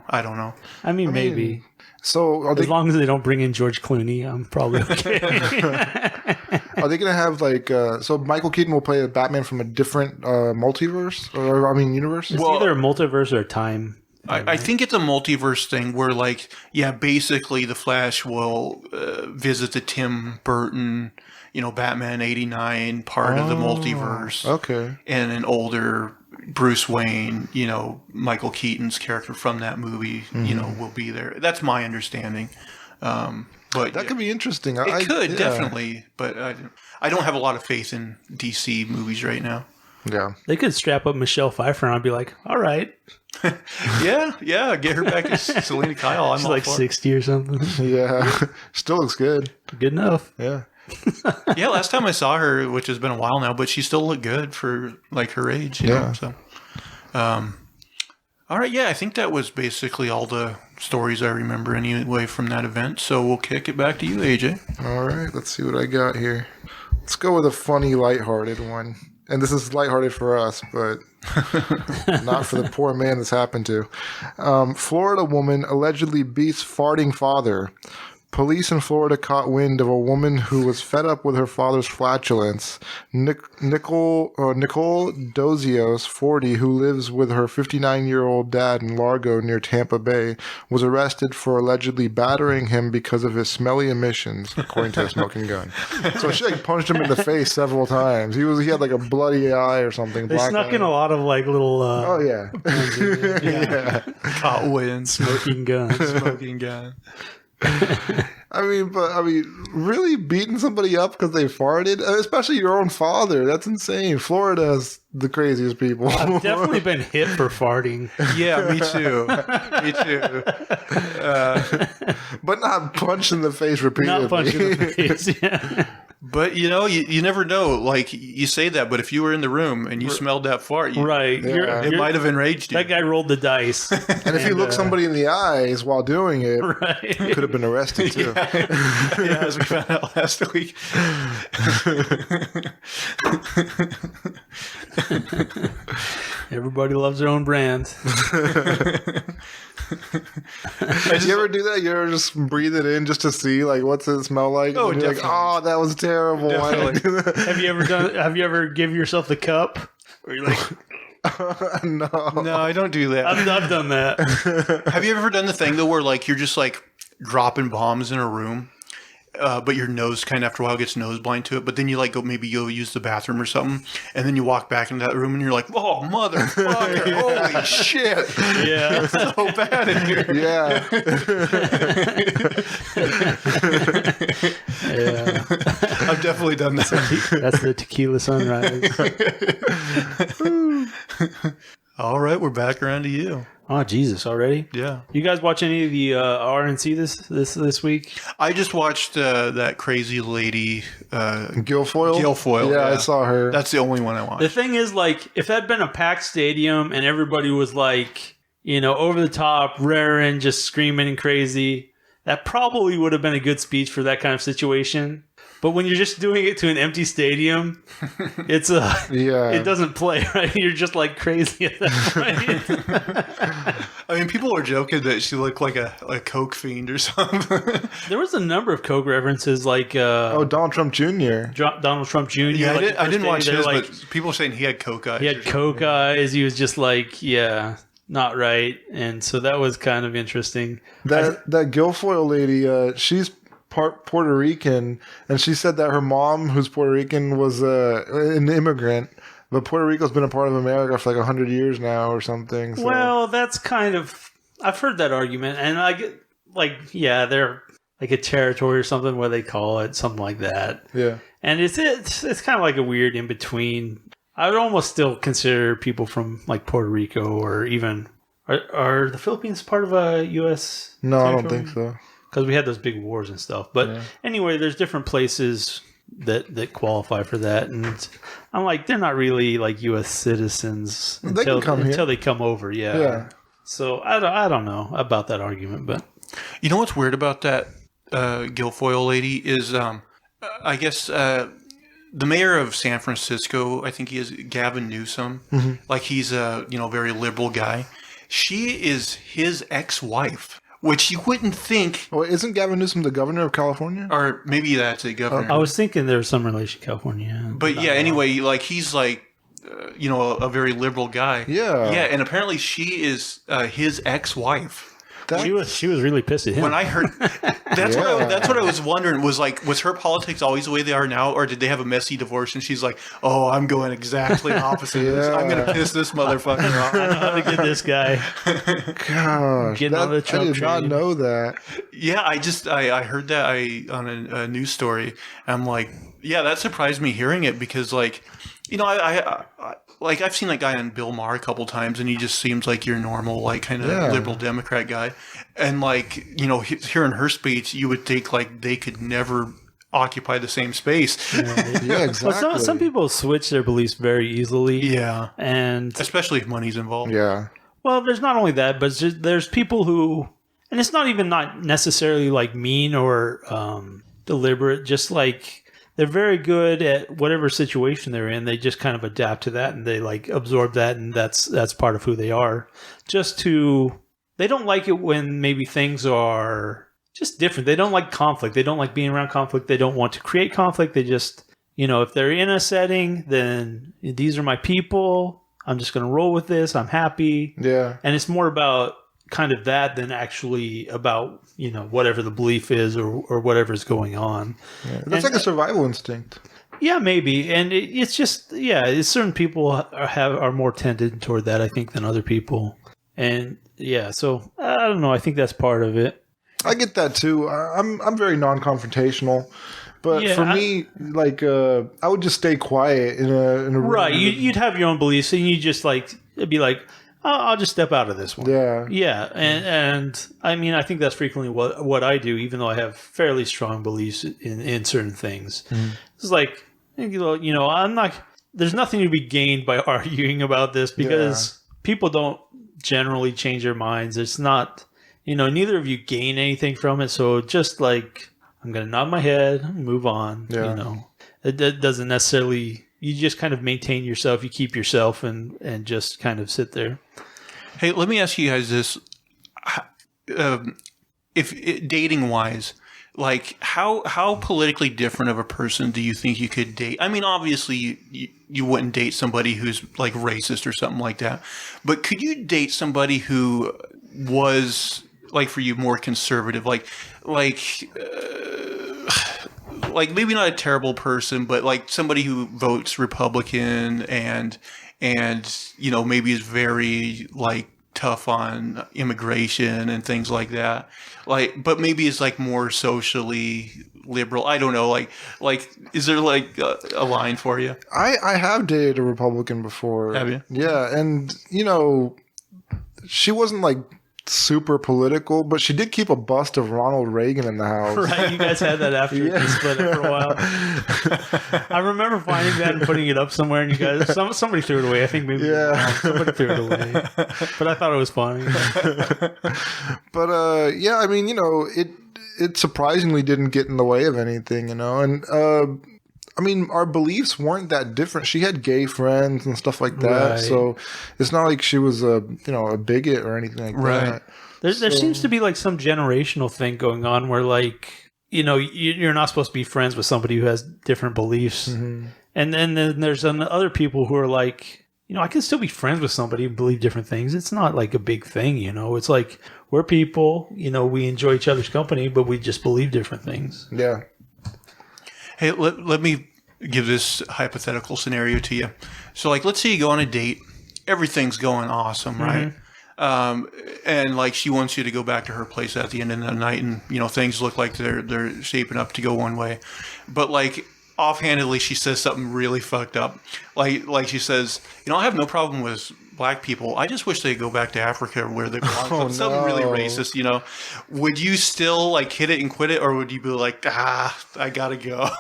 I don't know. I mean, maybe. So as long as they don't bring in George Clooney, I'm probably okay. Are they going to have, like, so Michael Keaton will play a Batman from a different multiverse, or universe? It's either a multiverse or a time I think it's a multiverse thing where, like, yeah, basically the Flash will visit the Tim Burton, Batman '89 part of the multiverse. Okay. And an older Bruce Wayne, Michael Keaton's character from that movie, will be there. That's my understanding. But that could be interesting. It could, definitely. But I don't have a lot of faith in DC movies right now. Yeah. They could strap up Michelle Pfeiffer and I'd be like, all right. yeah, get her back as Selena Kyle. I'm She's all like for it. 60 or something. Yeah. Still looks good. Good enough. Yeah. Yeah, last time I saw her, which has been a while now, but she still looked good for like her age. You know, so. All right, yeah, I think that was basically all the stories I remember anyway from that event. So we'll kick it back to you, AJ. All right, let's see what I got here. Let's go with a funny, lighthearted one. And this is lighthearted for us, but not for the poor man this happened to. Florida woman allegedly beats farting father. Police in Florida caught wind of a woman who was fed up with her father's flatulence. Nicole Dozios, 40, who lives with her 59-year-old dad in Largo near Tampa Bay, was arrested for allegedly battering him because of his smelly emissions, according to a smoking gun. So she punched him in the face several times. He had like a bloody eye or something. They snuck in a lot of like little. Oh yeah. Yeah. Caught wind. Smoking guns. Smoking gun. I mean, really beating somebody up because they farted, especially your own father. That's insane. Florida has the craziest people. I've definitely been hit for farting. Yeah, me too. Me too. But not punched in the face repeatedly. Not punched in the face, yeah. But, you never know. Like, you say that, but if you were in the room and you smelled that fart, Right. Yeah. it might have enraged you. That guy rolled the dice. And if you look somebody in the eyes while doing it, Right. could have been arrested too. Yeah, as we found out last week. Everybody loves their own brand. Did you ever do that? You ever just breathe it in just to see, like, what's it smell like? Oh, and you're like, definitely. oh, that was terrible. Why did I do that? Have you ever give yourself the cup? Or you're like, No. No, I don't do that. I've done that. Have you ever done the thing, though, where, like, you're just, like, dropping bombs in a room, but your nose kind of after a while gets nose blind to it, but then you, like, go use the bathroom or something, and then you walk back into that room and you're like, oh, motherfucker, holy shit. Yeah. It's so bad in here. Yeah. Yeah. I've definitely done that. That's the tequila sunrise. All right, we're back around to you. Oh, Jesus, already? Yeah. You guys watch any of the RNC this week? I just watched that crazy lady. Guilfoyle? Guilfoyle, Yeah, yeah. I saw her. That's the only one I watched. The thing is, like, if that had been a packed stadium and everybody was like, over the top, raring, just screaming and crazy, that probably would have been a good speech for that kind of situation. But when you're just doing it to an empty stadium, it's it doesn't play, right? You're just like crazy at that point. I mean, people are joking that she looked like a coke fiend or something. There was a number of Coke references, like Donald Trump Jr. Donald Trump Jr. Yeah, like I didn't watch his, like, but people are saying he had coke eyes. he had Coke eyes. He was just like, yeah, not right. And so that was kind of interesting. That Guilfoyle lady, she's part Puerto Rican, and she said that her mom, who's Puerto Rican, was an immigrant, but Puerto Rico's been a part of America for like 100 years now or something. So. Well, that's kind of, I've heard that argument, and I get they're like a territory or something where they call it something like that. Yeah, and it's kind of like a weird in between. I would almost still consider people from like Puerto Rico or even are the Philippines part of a U.S. No, territory? I don't think so. Because we had those big wars and stuff. But anyway, there's different places that qualify for that. And I'm like, they're not really like U.S. citizens until they come over. Yeah. So I don't know about that argument. But you know what's weird about that Guilfoyle lady is, I guess, the mayor of San Francisco, I think he is Gavin Newsom. Mm-hmm. Like he's a very liberal guy. She is his ex-wife. Which you wouldn't think. Well, isn't Gavin Newsom the governor of California? Or maybe that's a governor. I was thinking there was some relation to California. But yeah, anyway, like he's like a very liberal guy. Yeah. Yeah, and apparently she is his ex-wife. She was really pissed at him. When I heard that's what I was wondering was her politics always the way they are now, or did they have a messy divorce and she's like, oh, I'm going exactly opposite of this. I'm going to piss this motherfucker off. I know how to get this guy. Gosh, Getting on the Trump I did not train. know that. Yeah, I heard that on a news story. I'm like, yeah, that surprised me hearing it because I I've seen that guy on Bill Maher a couple times, and he just seems like your normal, kind of liberal Democrat guy. And hearing her speech, you would think they could never occupy the same space. Yeah, exactly. Well, some people switch their beliefs very easily. Yeah, and especially if money's involved. Yeah. Well, there's not only that, but there's people who, and it's not even not necessarily mean or deliberate, just they're very good at whatever situation they're in. They just kind of adapt to that and they absorb that, and that's part of who they are. They don't like it when maybe things are just different. They don't like conflict. They don't like being around conflict. They don't want to create conflict. They just, if they're in a setting, then these are my people. I'm just going to roll with this. I'm happy. Yeah. And it's more about kind of that than actually about, whatever the belief is or whatever's going on. Yeah. That's like a survival instinct. Yeah, maybe. And it's just, certain people are more tended toward that, I think, than other people. And yeah, so I don't know. I think that's part of it. I get that too. I'm very non-confrontational. But for me, I would just stay quiet in a room. Right. You'd have your own beliefs and you just it'd be like, I'll just step out of this one. Yeah. Yeah. And I mean, I think that's frequently what I do, even though I have fairly strong beliefs in certain things. Mm-hmm. It's I'm not, there's nothing to be gained by arguing about this because people don't generally change their minds. It's not, neither of you gain anything from it. So just I'm going to nod my head and move on. Yeah. It doesn't necessarily, you just kind of maintain yourself. You keep yourself and just kind of sit there. Hey, let me ask you guys this. If dating wise, how politically different of a person do you think you could date? I mean, obviously you wouldn't date somebody who's racist or something like that, but could you date somebody who was for you more conservative, maybe not a terrible person, but somebody who votes Republican and maybe is very tough on immigration and things like that, but maybe is more socially liberal. I don't know, is there a line for you? I have dated a Republican before. Have you? Yeah, and she wasn't super political, but she did keep a bust of Ronald Reagan in the house. Right, you guys had that after you split it for a while. I remember finding that and putting it up somewhere, and you guys, somebody threw it away. I think maybe somebody threw it away, but I thought it was funny. But I mean, it surprisingly didn't get in the way of anything, and I mean, our beliefs weren't that different. She had gay friends and stuff like that, right. So it's not like she was a bigot or anything like that. There seems to be some generational thing going on where you're not supposed to be friends with somebody who has different beliefs, and then there's other people who are I can still be friends with somebody who believe different things. It's not a big thing, It's we're people, we enjoy each other's company, but we just believe different things. Yeah. Hey, let me give this hypothetical scenario to you. So, let's say you go on a date, everything's going awesome, right? And she wants you to go back to her place at the end of the night, and things look like they're shaping up to go one way, but offhandedly she says something really fucked up, she says, I have no problem with black people. I just wish they'd go back to Africa where they belong. Something really racist, Would you still hit it and quit it, or would you be I gotta go?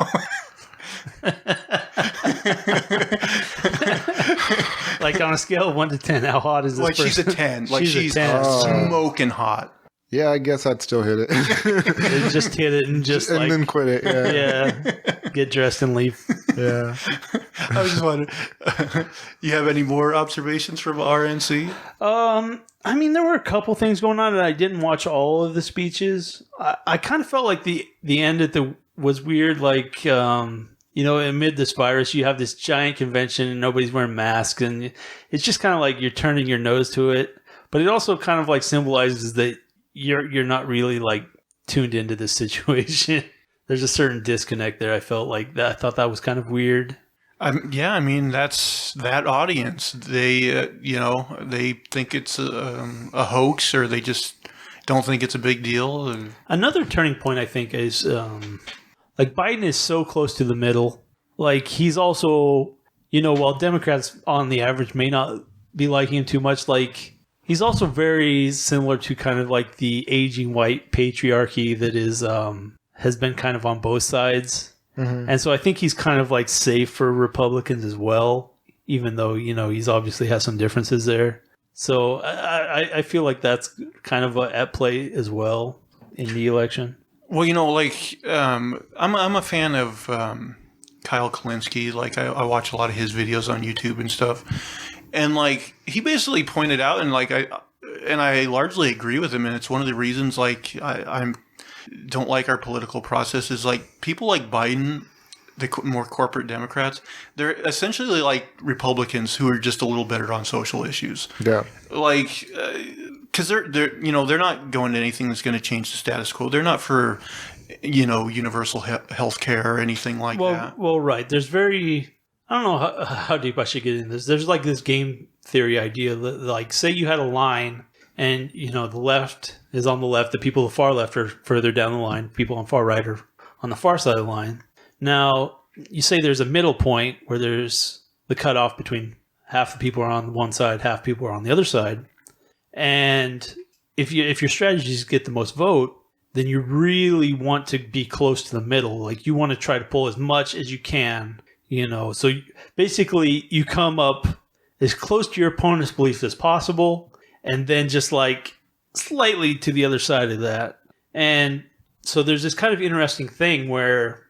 On a scale of 1 to 10, how hot is this person? She's a 10. She's 10. Smoking hot. Yeah, I guess I'd still hit it. Just hit it and and then quit it. Yeah. Get dressed and leave. Yeah. I was just wondering, you have any more observations from RNC? I mean, there were a couple things going on, and I didn't watch all of the speeches. I kind of felt the end was weird. amid this virus, you have this giant convention and nobody's wearing masks, and it's just kind of like you're turning your nose to it. But it also kind of like symbolizes that you're not really like tuned into this situation. There's a certain disconnect there. I felt like that. I thought that was kind of weird. Yeah, I mean, that's that audience. They, they think it's a hoax, or they just don't think it's a big deal. Another turning point, I think, is like Biden is so close to the middle. Like he's also, while Democrats on the average may not be liking him too much, like he's also very similar to kind of like the aging white patriarchy that is has been kind of on both sides. Mm-hmm. And so I think he's kind of like safe for Republicans as well, even though, he's obviously has some differences there. So I feel like that's kind of at play as well in the election. Well, I'm a fan of Kyle Kalinske. Like I watch a lot of his videos on YouTube and stuff. And like he basically pointed out, and like I largely agree with him, and it's one of the reasons like I don't like our political process is like people like Biden, the more corporate Democrats, they're essentially like Republicans who are just a little better on social issues. Yeah, like because they're not going to anything that's going to change the status quo. They're not for universal health care or anything like that. Well, right. There's I don't know how deep I should get into this. There's like this game theory idea that, like, say you had a line and, the left is on the left, the people on the far left are further down the line, people on the far right are on the far side of the line. Now, you say there's a middle point where there's the cutoff between half the people are on one side, half people are on the other side. And if your strategy is to get the most vote, then you really want to be close to the middle. Like, you want to try to pull as much as you can. So basically you come up as close to your opponent's belief as possible, and then just like slightly to the other side of that. And so there's this kind of interesting thing where,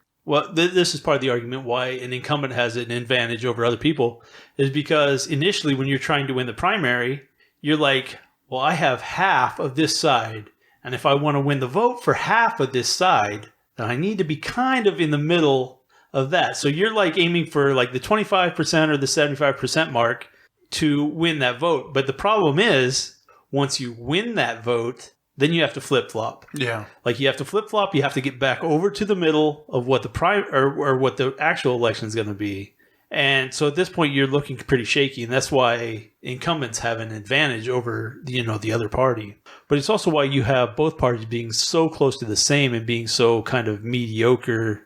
this is part of the argument why an incumbent has an advantage over other people, is because initially when you're trying to win the primary, you're like, well, I have half of this side, and if I want to win the vote for half of this side, then I need to be kind of in the middle of that. So you're like aiming for like the 25% or the 75% mark to win that vote. But the problem is, once you win that vote, then you have to flip-flop. Yeah. Like you have to flip-flop, you have to get back over to the middle of what the or what the actual election is going to be. And so at this point you're looking pretty shaky, and that's why incumbents have an advantage over the other party. But it's also why you have both parties being so close to the same and being so kind of mediocre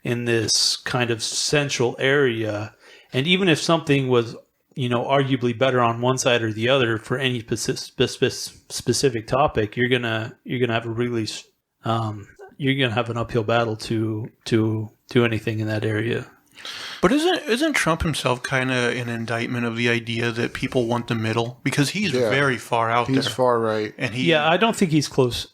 in this kind of central area. And even if something was, arguably better on one side or the other for any specific topic, you're gonna have a really, you're gonna have an uphill battle to do anything in that area. But isn't Trump himself kind of an indictment of the idea that people want the middle, because he's very far out there. He's far right, and I don't think he's close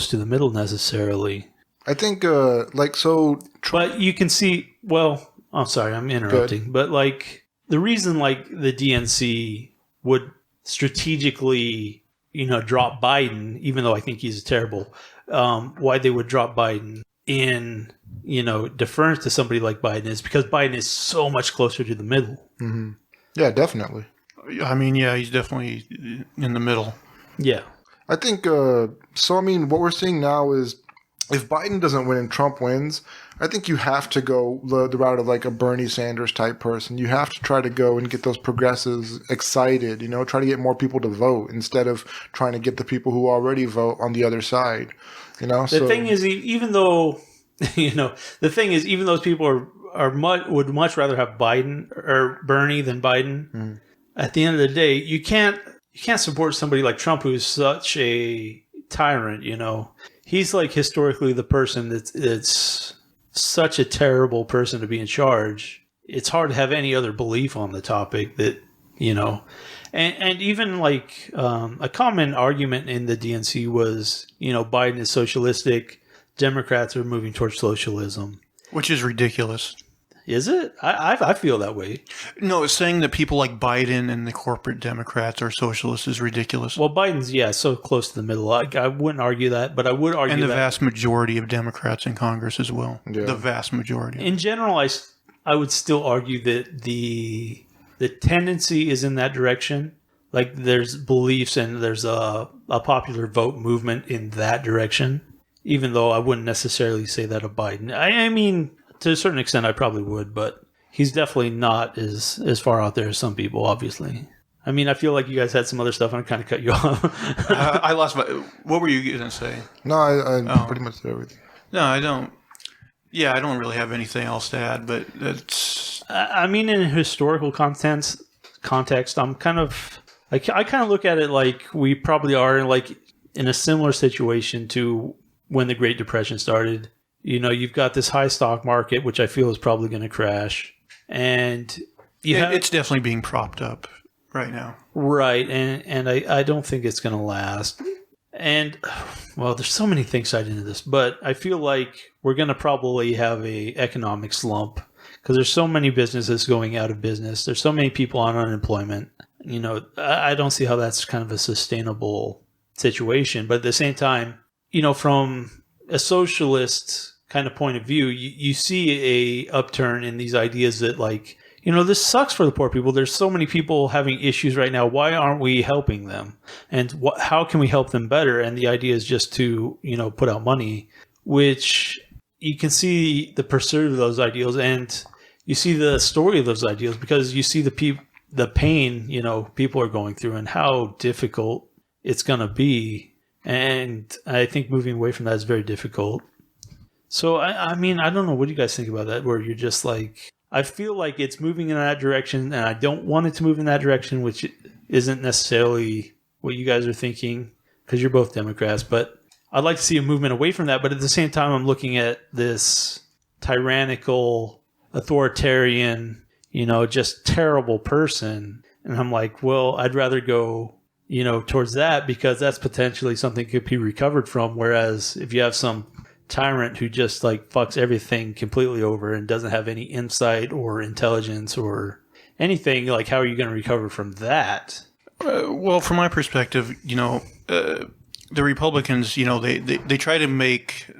to the middle necessarily. I think, but you can see, well, I'm sorry, I'm interrupting, but like the reason like the DNC would strategically, drop Biden, even though I think he's terrible, why they would drop Biden in, deference to somebody like Biden is because Biden is so much closer to the middle. Mm-hmm. Yeah, definitely. I mean, yeah, he's definitely in the middle. Yeah. I think, what we're seeing now is, if Biden doesn't win and Trump wins, I think you have to go the route of like a Bernie Sanders type person. You have to try to go and get those progressives excited, try to get more people to vote instead of trying to get the people who already vote on the other side, The thing is, even though, even those people would much rather have Biden or Bernie than Biden, at the end of the day, you can't support somebody like Trump who's such a tyrant, He's like historically the person that's such a terrible person to be in charge. It's hard to have any other belief on the topic that, and even like a common argument in the DNC was, Biden is socialistic, Democrats are moving towards socialism. Which is ridiculous. Is it? I feel that way. No, it's saying that people like Biden and the corporate Democrats are socialists is ridiculous. Well, Biden's, so close to the middle. I wouldn't argue that, but I would argue and the that vast majority of Democrats in Congress as well. Yeah. The vast majority. in general, I would still argue that the tendency is in that direction. Like there's beliefs and there's a popular vote movement in that direction, even though I wouldn't necessarily say that of Biden. I mean, to a certain extent, I probably would, but he's definitely not as far out there as some people, obviously. I mean, I feel like you guys had some other stuff, and I kind of cut you off. I lost my... What were you going to say? No, I pretty much said everything. No, I don't. Yeah, I don't really have anything else to add, but it's... I mean, in a historical context, I'm kind of... I kind of look at it like we probably are in a similar situation to when the Great Depression started. You know, you've got this high stock market, which I feel is probably going to crash. And it's definitely being propped up right now. Right. And I don't think it's going to last. And, well, there's so many things tied into this, but I feel like we're going to probably have a economic slump because there's so many businesses going out of business. There's so many people on unemployment. You know, I don't see how that's kind of a sustainable situation. But at the same time, you know, from a socialist kind of point of view, you see a upturn in these ideas that, like, you know, this sucks for the poor people. There's so many people having issues right now. Why aren't we helping them? And how can we help them better? And the idea is just to, you know, put out money, which you can see the pursuit of those ideals, and you see the story of those ideals because you see the pain, you know, people are going through and how difficult it's going to be. And I think moving away from that is very difficult. So, I mean, I don't know. What do you guys think about that? Where you're just like, I feel like it's moving in that direction and I don't want it to move in that direction, which isn't necessarily what you guys are thinking because you're both Democrats. But I'd like to see a movement away from that. But at the same time, I'm looking at this tyrannical, authoritarian, you know, just terrible person. And I'm like, well, I'd rather go, you know, towards that because that's potentially something could be recovered from. Whereas if you have some tyrant who just like fucks everything completely over and doesn't have any insight or intelligence or anything, like how are you going to recover from that? Well, from my perspective, you know, the Republicans, you know, they try to make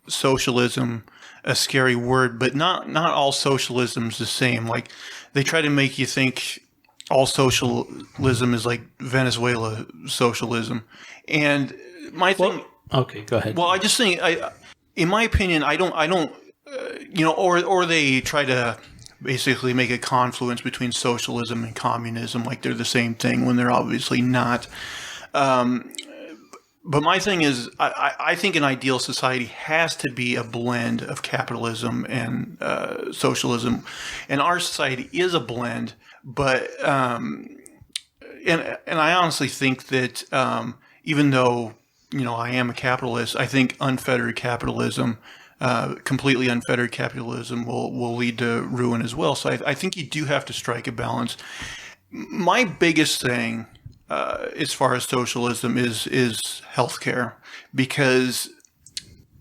socialism a scary word, but not all socialism's the same. Like they try to make you think all socialism is like Venezuela socialism. And my thing... Okay, go ahead. Well, I just think, in my opinion, I don't, you know, or they try to basically make a confluence between socialism and communism, like they're the same thing when they're obviously not. But my thing is, I think an ideal society has to be a blend of capitalism and socialism, and our society is a blend. But and I honestly think that even though, you know, I am a capitalist, I think unfettered capitalism, completely unfettered capitalism will lead to ruin as well. So I think you do have to strike a balance. My biggest thing as far as socialism is healthcare, because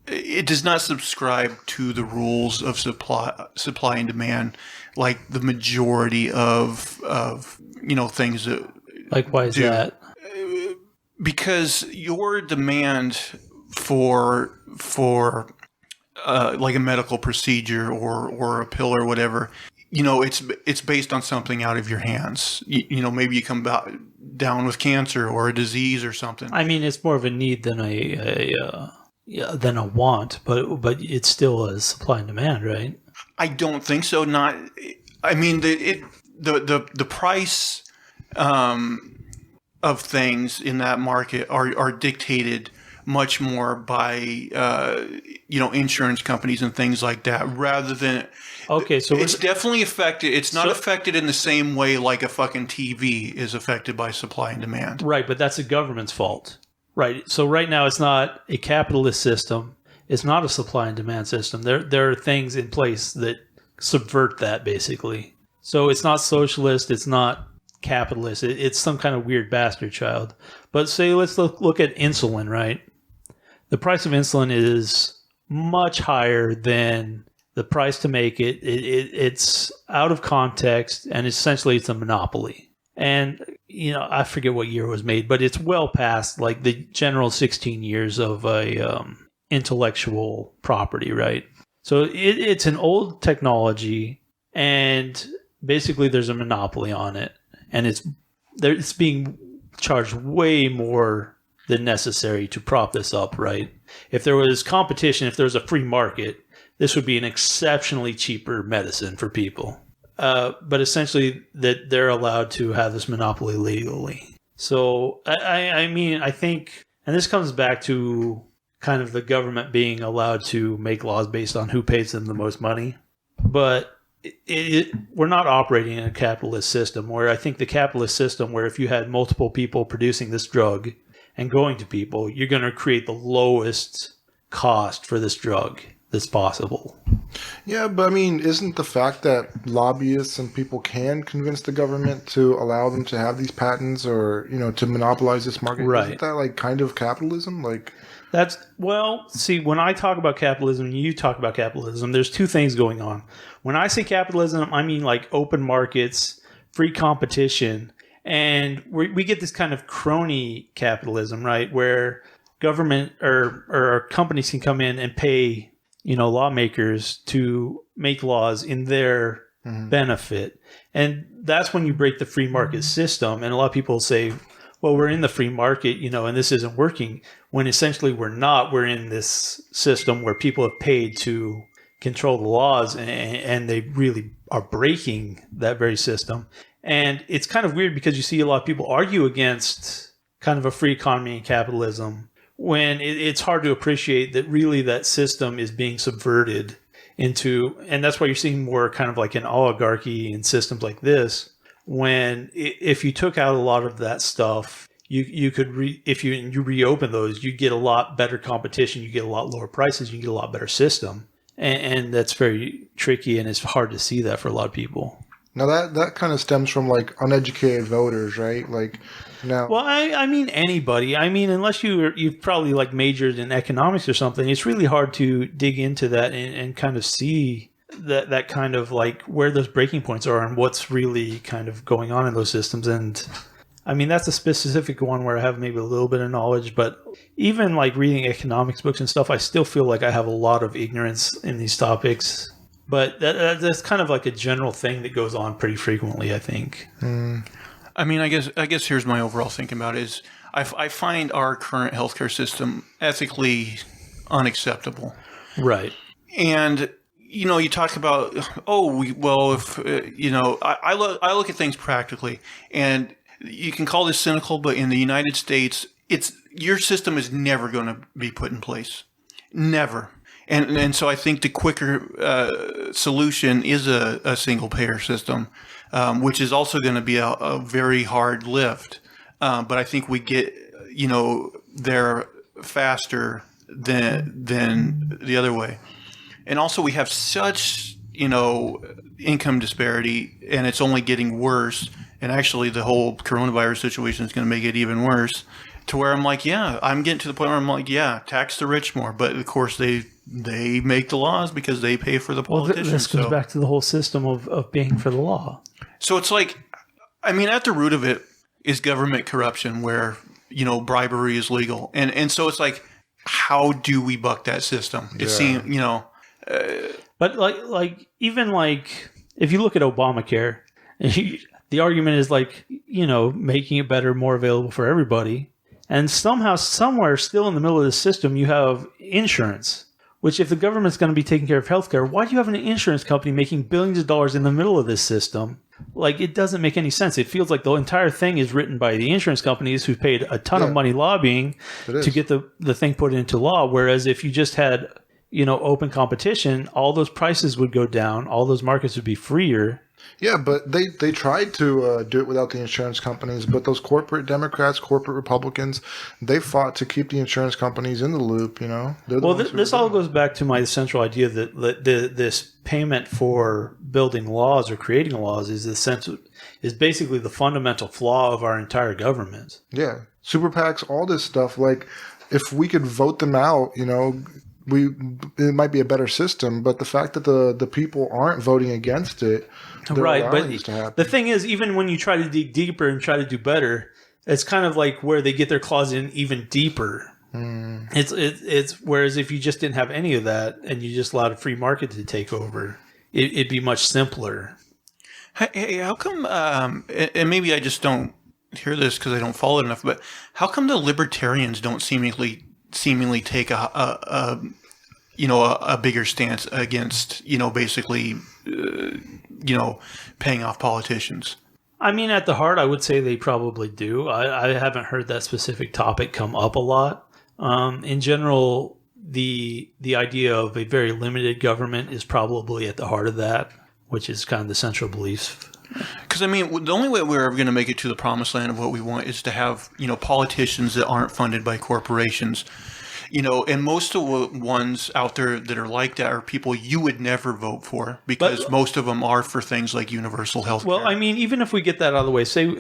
it does not subscribe to the rules of supply and demand like the majority of you know, things that like, why is that? Because your demand for like a medical procedure or a pill or whatever, you know, it's based on something out of your hands. You know, maybe you come down with cancer or a disease or something. I mean, it's more of a need than than a want, but it's still a supply and demand, right? I don't think so. Not. I mean, the price of things in that market are dictated much more by you know, insurance companies and things like that, rather than. Okay, so it's definitely affected. It's not affected in the same way like a fucking TV is affected by supply and demand. Right, but that's the government's fault. Right. So right now it's not a capitalist system. It's not a supply and demand system. There are things in place that subvert that, basically. So it's not socialist. It's not capitalist. It's some kind of weird bastard child. But say let's look at insulin, right? The price of insulin is much higher than the price to make it's out of context, and essentially it's a monopoly. And, I forget what year it was made, but it's well past like the general 16 years of a intellectual property, right? So it's an old technology, and basically there's a monopoly on it, and it's being charged way more than necessary to prop this up, right? If there was competition, if there was a free market, this would be an exceptionally cheaper medicine for people. But essentially that they're allowed to have this monopoly legally. So, I think, and this comes back to kind of the government being allowed to make laws based on who pays them the most money. But we're not operating in a capitalist system, where I think the capitalist system, where if you had multiple people producing this drug and going to people, you're going to create the lowest cost for this drug that's possible. Yeah, but I mean, isn't the fact that lobbyists and people can convince the government to allow them to have these patents, or, to monopolize this market, right? Isn't that like kind of capitalism? See, when I talk about capitalism and you talk about capitalism, there's two things going on. When I say capitalism, I mean like open markets, free competition, and we get this kind of crony capitalism, right? Where government or companies can come in and pay, lawmakers to make laws in their benefit. And that's when you break the free market system. And a lot of people say, well, we're in the free market, and this isn't working. When essentially we're not. We're in this system where people have paid to control the laws, and they really are breaking that very system. And it's kind of weird because you see a lot of people argue against kind of a free economy and capitalism, when it's hard to appreciate that really that system is being subverted into, and that's why you're seeing more kind of like an oligarchy in systems like this, when if you took out a lot of that stuff, you could, if you reopen those, you get a lot better competition, you get a lot lower prices, you get a lot better system. And that's very tricky, and it's hard to see that for a lot of people. Now that kind of stems from like uneducated voters, right? Like now. Well, I mean anybody. I mean, unless you've probably like majored in economics or something, it's really hard to dig into that and kind of see that kind of like where those breaking points are and what's really kind of going on in those systems. And I mean, that's a specific one where I have maybe a little bit of knowledge, but even like reading economics books and stuff, I still feel like I have a lot of ignorance in these topics. But that's kind of like a general thing that goes on pretty frequently, I think. I mean, I guess here's my overall thinking about it is I find our current healthcare system ethically unacceptable. Right. And, you talk about, I look at things practically, and you can call this cynical, but in the United States, your system is never going to be put in place. Never. And so I think the quicker solution is a single payer system, which is also going to be a very hard lift. But I think we get, there faster than the other way. And also we have such, income disparity, and it's only getting worse. And actually the whole coronavirus situation is going to make it even worse, to where I'm like, I'm getting to the point where I'm like, tax the rich more. But of course they make the laws because they pay for the politicians. Well, this goes back to the whole system of paying for the law. So it's like, I mean, at the root of it is government corruption, where, bribery is legal. And so it's like, how do we buck that system? It seems, But like even like if you look at Obamacare, the argument is like, making it better, more available for everybody. And somehow, somewhere still in the middle of the system, you have insurance, which if the government's going to be taking care of healthcare, why do you have an insurance company making billions of dollars in the middle of this system? Like, it doesn't make any sense. It feels like the entire thing is written by the insurance companies who paid a ton of money lobbying to get the thing put into law. Whereas if you just had, open competition, all those prices would go down. All those markets would be freer. Yeah, but they tried to do it without the insurance companies, but those corporate Democrats, corporate Republicans, they fought to keep the insurance companies in the loop, Well, this all goes back to my central idea that this payment for building laws or creating laws is basically the fundamental flaw of our entire government. Yeah, super PACs, all this stuff. Like, if we could vote them out, it might be a better system, but the fact that the people aren't voting against it, right? But this to happen. The thing is, even when you try to dig deeper and try to do better, it's kind of like where they get their claws in even deeper. It's whereas if you just didn't have any of that and you just allowed a free market to take over, it'd be much simpler. Hey, how come? And maybe I just don't hear this because I don't follow it enough. But how come the libertarians don't seemingly take a bigger stance against basically paying off politicians? I mean, at the heart, I would say they probably do. I haven't heard that specific topic come up a lot. In general, the idea of a very limited government is probably at the heart of that, which is kind of the central belief. Because, I mean, the only way we're ever going to make it to the promised land of what we want is to have, politicians that aren't funded by corporations. And most of the ones out there that are like that are people you would never vote for because most of them are for things like universal health care. Well, I mean, even if we get that out of the way, say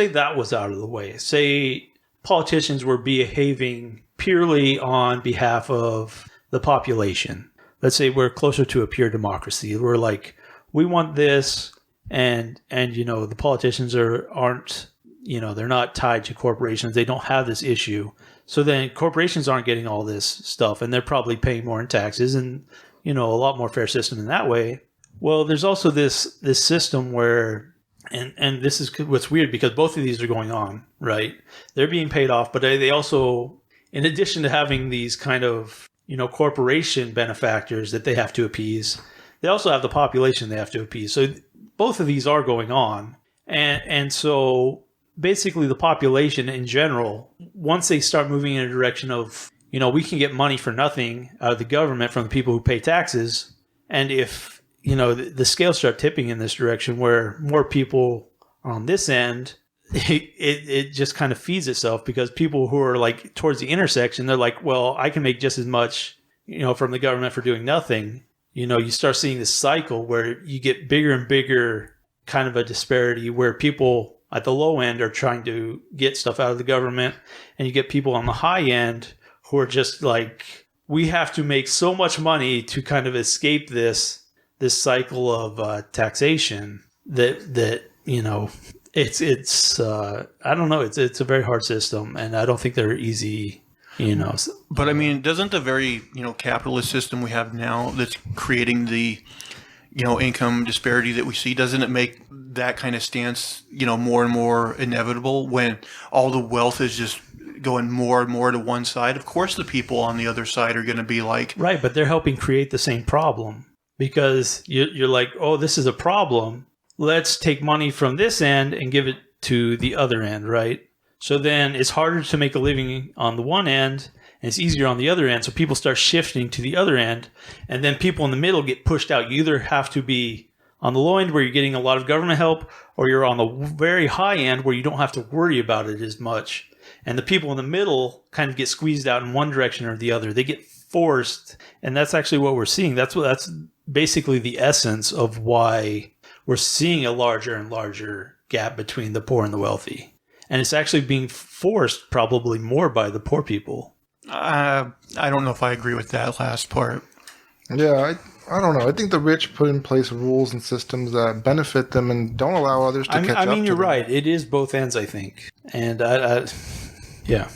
that was out of the way. Say politicians were behaving purely on behalf of the population. Let's say we're closer to a pure democracy. We're like, we want this, and the politicians aren't they're not tied to corporations. They don't have this issue. So then corporations aren't getting all this stuff, and they're probably paying more in taxes and, a lot more fair system in that way. Well, there's also this system where, and this is what's weird because both of these are going on, right? They're being paid off, but they also, in addition to having these kind of, corporation benefactors that they have to appease, they also have the population they have to appease. So both of these are going on. And so basically the population in general, once they start moving in a direction of, we can get money for nothing out of the government from the people who pay taxes. And if, the scales start tipping in this direction where more people are on this end, it just kind of feeds itself because people who are like towards the intersection, they're like, well, I can make just as much, from the government for doing nothing. You start seeing this cycle where you get bigger and bigger kind of a disparity where people at the low end are trying to get stuff out of the government, and you get people on the high end who are just like, we have to make so much money to kind of escape this cycle of taxation that it's I don't know, it's a very hard system, and I don't think they're easy. But I mean, doesn't the very capitalist system we have now that's creating the income disparity that we see, doesn't it make that kind of stance more and more inevitable when all the wealth is just going more and more to one side? Of course, the people on the other side are going to be like, right, but they're helping create the same problem because you're like, oh, this is a problem. Let's take money from this end and give it to the other end, right? So then it's harder to make a living on the one end, and it's easier on the other end. So people start shifting to the other end, and then people in the middle get pushed out. You either have to be on the low end where you're getting a lot of government help, or you're on the very high end where you don't have to worry about it as much. And the people in the middle kind of get squeezed out in one direction or the other. They get forced, and that's actually what we're seeing. That's basically the essence of why we're seeing a larger and larger gap between the poor and the wealthy. And it's actually being forced probably more by the poor people. I don't know if I agree with that last part. Yeah, I don't know. I think the rich put in place rules and systems that benefit them and don't allow others to catch up. I mean, you're right. It is both ends, I think. And yeah.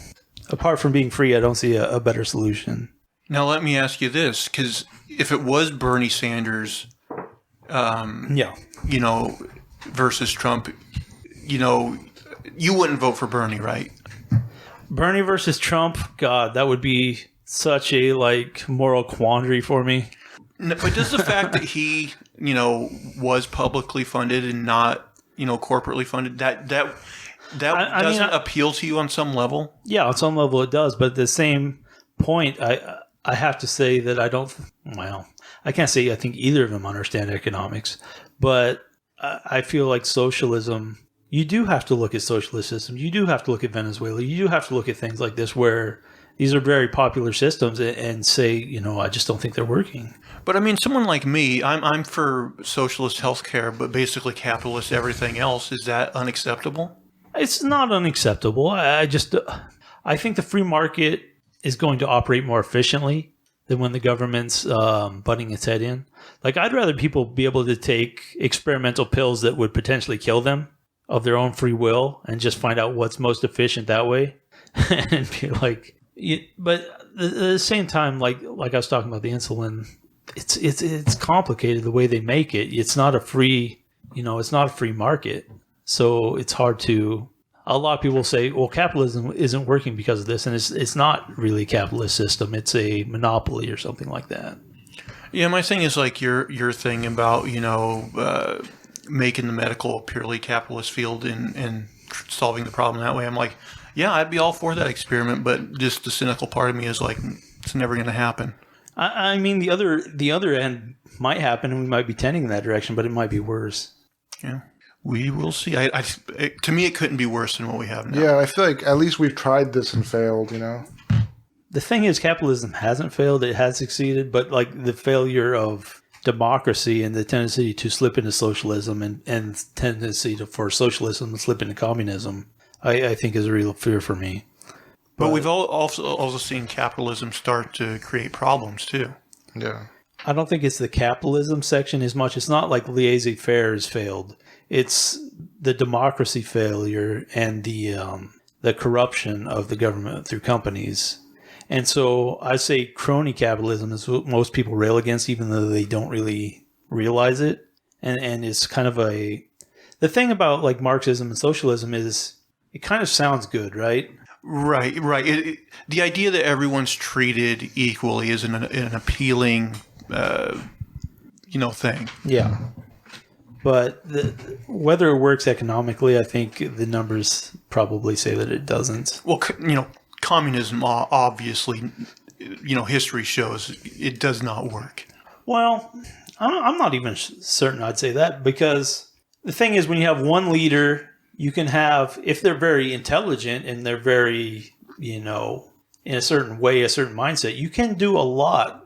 Apart from being free, I don't see a better solution. Now, let me ask you this, because if it was Bernie Sanders, versus Trump, you wouldn't vote for Bernie, right? Bernie versus Trump, God, that would be such a moral quandary for me. But does the fact that he, was publicly funded and not, corporately funded, that doesn't appeal to you on some level? Yeah, on some level it does. But at the same point, I have to say that I can't say I think either of them understand economics, but I feel like socialism, you do have to look at socialist systems. You do have to look at Venezuela. You do have to look at things like this where these are very popular systems and say, I just don't think they're working. But I mean, someone like me, I'm for socialist healthcare, but basically capitalist everything else. Is that unacceptable? It's not unacceptable. I think the free market is going to operate more efficiently than when the government's butting its head in. Like, I'd rather people be able to take experimental pills that would potentially kill them of their own free will and just find out what's most efficient that way. And be like, but at the same time, like I was talking about the insulin, it's complicated the way they make it. It's not a free, it's not a free market. So it's hard to. A lot of people say, well, capitalism isn't working because of this, and it's not really a capitalist system. It's a monopoly or something like that. Yeah, my thing is like your thing about making the medical a purely capitalist field and solving the problem that way. I'm like, yeah, I'd be all for that experiment, but just the cynical part of me is like, it's never going to happen. I mean, the other end might happen, and we might be tending in that direction, but it might be worse. Yeah. We will see. To me, it couldn't be worse than what we have now. Yeah, I feel like at least we've tried this and failed, The thing is, capitalism hasn't failed. It has succeeded. But like the failure of democracy and the tendency to slip into socialism and tendency for socialism to slip into communism, I think is a real fear for me. But we've also seen capitalism start to create problems, too. Yeah. I don't think it's the capitalism section as much. It's not like laissez-faire has failed. It's the democracy failure and the corruption of the government through companies. And so I say crony capitalism is what most people rail against, even though they don't really realize it. And it's kind of the thing about like Marxism and socialism is it kind of sounds good, right? Right. The idea that everyone's treated equally is an appealing, thing. Yeah. But whether it works economically, I think the numbers probably say that it doesn't. Well, communism, obviously, history shows it does not work. Well, I'm not even certain I'd say that, because the thing is, when you have one leader, you can have, if they're very intelligent and they're very, in a certain way, a certain mindset, you can do a lot,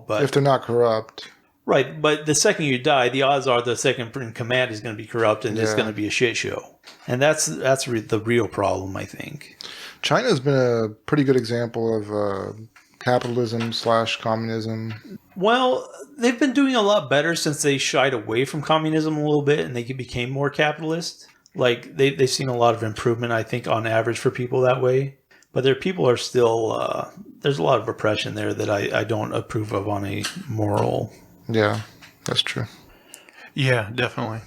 but if they're not corrupt. Right, but the second you die, the odds are the second in command is going to be corrupt and it's going to be a shit show. And that's the real problem, I think. China's been a pretty good example of capitalism/communism. Well, they've been doing a lot better since they shied away from communism a little bit and they became more capitalist. Like, they've seen a lot of improvement, I think, on average for people that way. But their people are still, there's a lot of oppression there that I don't approve of on a moral. Yeah, that's true. Yeah, definitely.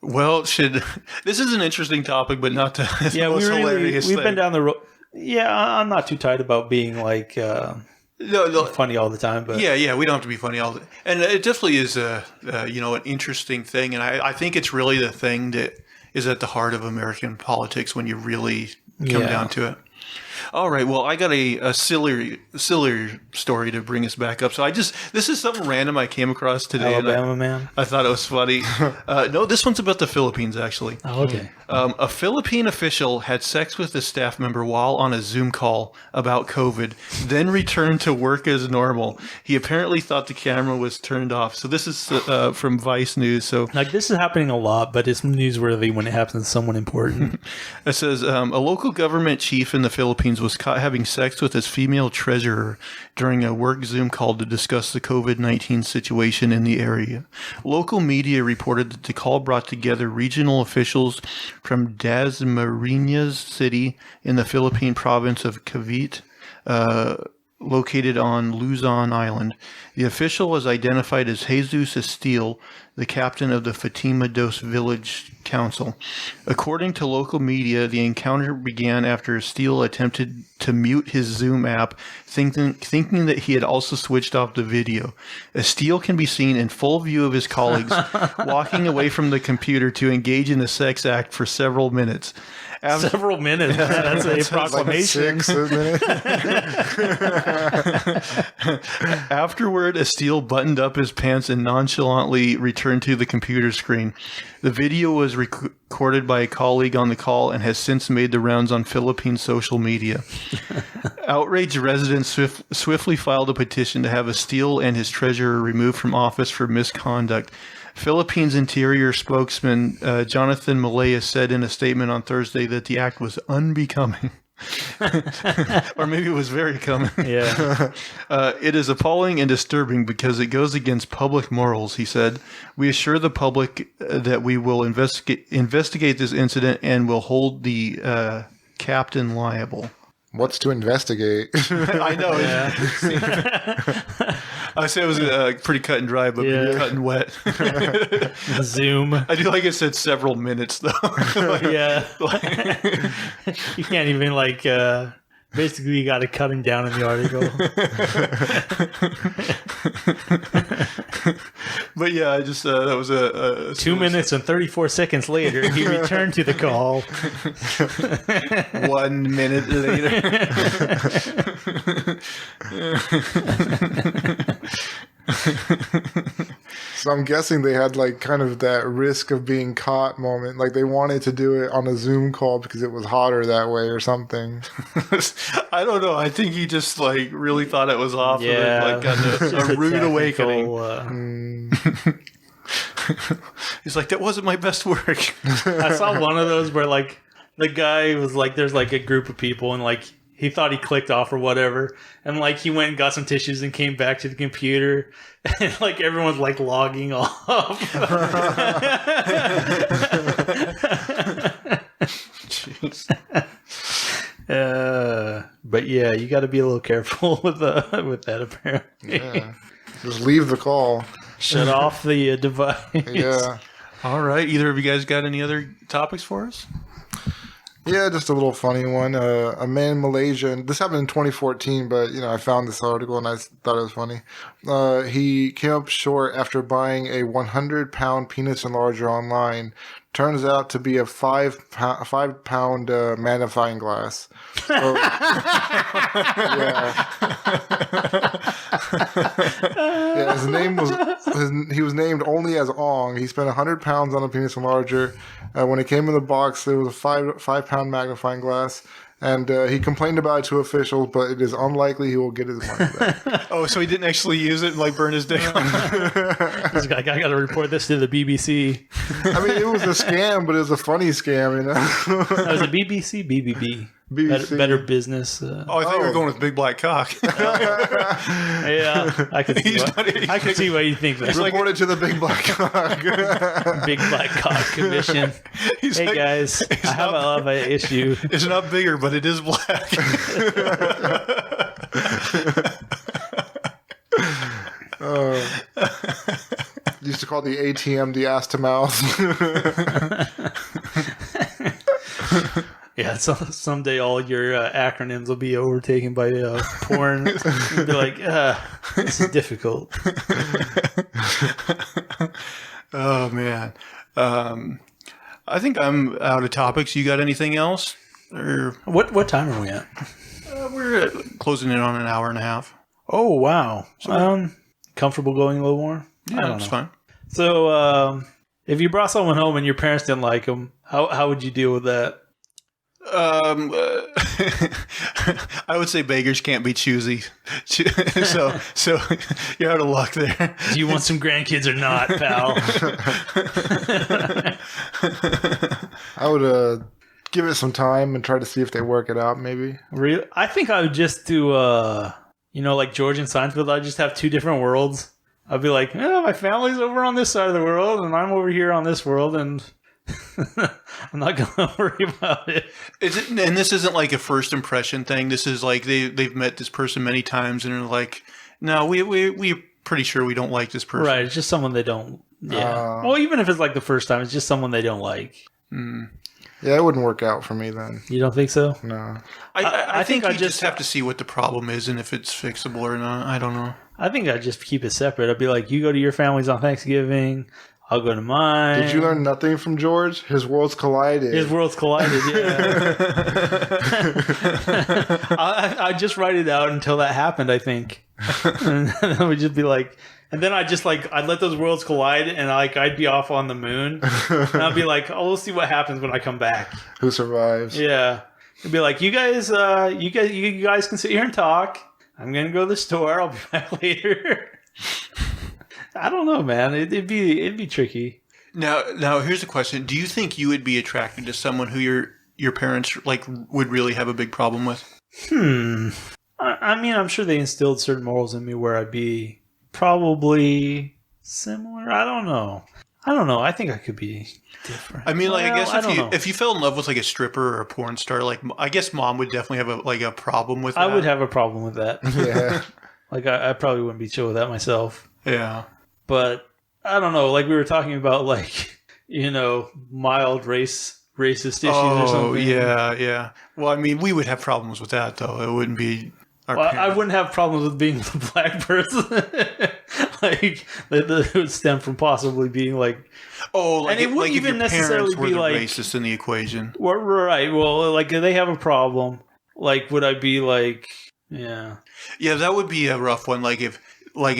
Well, this is an interesting topic, but not the most hilarious thing. We've been down the road. Yeah, I'm not too tight about being like funny all the time, but yeah, we don't have to be funny all the time. And it definitely is an interesting thing, and I think it's really the thing that is at the heart of American politics when you really come down to it. All right. Well, I got a silly story to bring us back up. So this is something random I came across today. Alabama man. I thought it was funny. No, this one's about the Philippines, actually. Oh, okay. A Philippine official had sex with a staff member while on a Zoom call about COVID, then returned to work as normal. He apparently thought the camera was turned off. So this is from Vice News. So like, this is happening a lot, but it's newsworthy when it happens to someone important. It says a local government chief in the Philippines was caught having sex with his female treasurer during a work Zoom call to discuss the COVID-19 situation in the area. Local media reported that the call brought together regional officials from Dasmariñas City in the Philippine province of Cavite, located on Luzon Island. The official was identified as Jesus Estil, the captain of the Fatima Dos Village Council. According to local media, the encounter began after Estil attempted to mute his Zoom app, thinking that he had also switched off the video. Estil can be seen in full view of his colleagues, walking away from the computer to engage in a sex act for several minutes. Several minutes. That's a proclamation. Like 6 minutes. Afterward, Estil buttoned up his pants and nonchalantly returned to the computer screen. The video was recorded by a colleague on the call and has since made the rounds on Philippine social media. Outraged residents swiftly filed a petition to have Estil and his treasurer removed from office for misconduct. Philippines Interior spokesman Jonathan Malaya said in a statement on Thursday that the act was unbecoming. Or maybe it was very common. Yeah. It is appalling and disturbing because it goes against public morals, he said. We assure the public that we will investigate this incident and will hold the captain liable. What's to investigate? I know. Yeah. I said it was pretty cut and dry, but maybe cut and wet. Zoom. I do like it said several minutes, though. Yeah. You can't even basically you got to cut him down in the article. But yeah, I just that was a 2 minutes and 34 seconds later, he returned to the call. 1 minute later. So I'm guessing they had kind of that risk of being caught moment. Like they wanted to do it on a Zoom call because it was hotter that way or something. I don't know. I think he just really thought it was off. Yeah. Of it, got a rude awakening. He's like, that wasn't my best work. I saw one of those where the guy was there's a group of people and he thought he clicked off or whatever, and he went and got some tissues and came back to the computer, and everyone's logging off. Jeez. But yeah, you got to be a little careful with that. Apparently, Yeah. Just leave the call. shut off the device. Yeah. All right. Either of you guys got any other topics for us? Yeah, just a little funny one. A man in Malaysia, and this happened in 2014, but I found this article and I thought it was funny. He came up short after buying a 100-pound penis enlarger online. Turns out to be a 5-pound magnifying glass. So, yeah. Yeah, he was named only as Ong. He spent 100 pounds on a penis enlarger. When it came in the box, there was a 5-pound magnifying glass. And he complained about it to officials, but it is unlikely he will get his money back. Oh, so he didn't actually use it and burn his dick on it. He's like, I got to report this to the BBC. I mean, it was a scam, but it was a funny scam, That was a BBC, BBB. BBC. Better business. Oh, I thought you were going with big black cock. Yeah, I could see. I could see why you think that. Reported to the Big Black Cock. Big Black Cock Commission. He's Hey like, guys, I have an issue. It's not bigger, but it is black. Used to call the ATM the ass to mouth. Yeah, so someday all your acronyms will be overtaken by porn. You'll be like, this is difficult. Oh, man. I think I'm out of topics. You got anything else? Or What time are we at? we're closing in on an hour and a half. Oh, wow. Comfortable going a little more? I Yeah, don't that's know. fine. So, if you brought someone home and your parents didn't like them, how would you deal with that? I would say beggars can't be choosy. So you're out of luck there. Do you want some grandkids or not, pal? I would give it some time and try to see if they work it out, maybe. Really? I think I would just do, like George and Seinfeld. I'd just have two different worlds. I'd be like, my family's over on this side of the world, and I'm over here on this world, and I'm not going to worry about it. And this isn't like a first impression thing. This is like they've met this person many times, and they're like, no, we're pretty sure we don't like this person. Right, it's just someone they don't... Yeah. Well, even if it's like the first time, it's just someone they don't like. Yeah, it wouldn't work out for me then. You don't think so? No. I think I you just have to see what the problem is and if it's fixable or not. I don't know. I think I'd just keep it separate. I'd be like, you go to your family's on Thanksgiving, I'll go to mine. Did you learn nothing from George? His worlds collided. His worlds collided, yeah. I just write it out until that happened, I think. And then we'd just be like... And then I'd let those worlds collide, and I'd be off on the moon, and I'd be like, "Oh, we'll see what happens when I come back." Who survives? Yeah, it'd be like, "You guys can sit here and talk. I'm gonna go to the store. I'll be back later." I don't know, man. It'd be tricky. Now here's a question: do you think you would be attracted to someone who your parents like would really have a big problem with? I mean, I'm sure they instilled certain morals in me where I'd be probably similar. I don't know. I think I could be different. I mean, like, I guess don't know. if you fell in love with like a stripper or a porn star, like, I guess mom would definitely have a problem with that. I would have a problem with that. Yeah. Like, I probably wouldn't be chill with that myself. Yeah. But I don't know. Like, we were talking about, like, mild racist issues or something. Yeah. Well, I mean, we would have problems with that, though. It wouldn't be our Well, I parents. wouldn't have problems with being a black person. Like, that would stem from possibly being, like... Oh, like, and it wouldn't like even if your necessarily parents were be, the like... racist in the equation. Well, right. Well, like, if they have a problem, like, would I be, like... Yeah. Yeah, that would be a rough one. Like if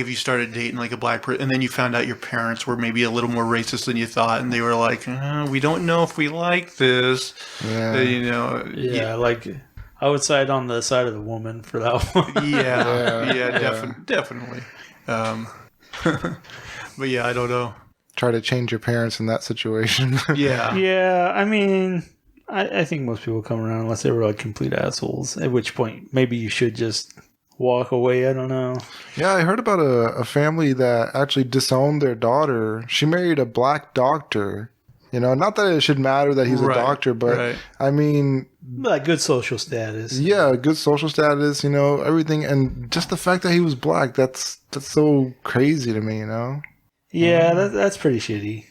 you started dating like a black person, and then you found out your parents were maybe a little more racist than you thought, and they were like, "We don't know if we like this." Yeah. Yeah, like I would side on the side of the woman for that one. Definitely. But yeah, I don't know. Try to change your parents in that situation. Yeah. Yeah, I mean, I think most people come around unless they were like complete assholes. At which point, maybe you should just walk away. I don't know. Yeah, I heard about a family that actually disowned their daughter. She married a black doctor. Not that it should matter that he's a doctor, but I mean... Like good social status. Yeah, good social status, everything. And just the fact that he was black, that's so crazy to me, Yeah, that's pretty shitty.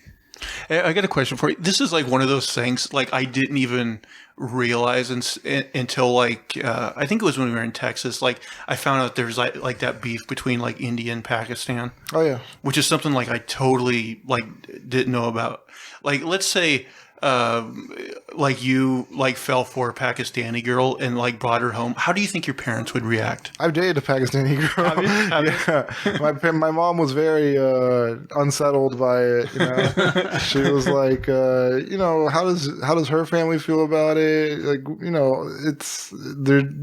I got a question for you. This is like one of those things like I didn't even realize until like I think it was when we were in Texas. Like I found out there's like that beef between like India and Pakistan. Oh yeah, which is something like I totally like didn't know about. Like let's say like you like fell for a Pakistani girl and like brought her home. How do you think your parents would react? I've dated a Pakistani girl. Yeah. My mom was very unsettled by it. She was like, how does her family feel about it? Like,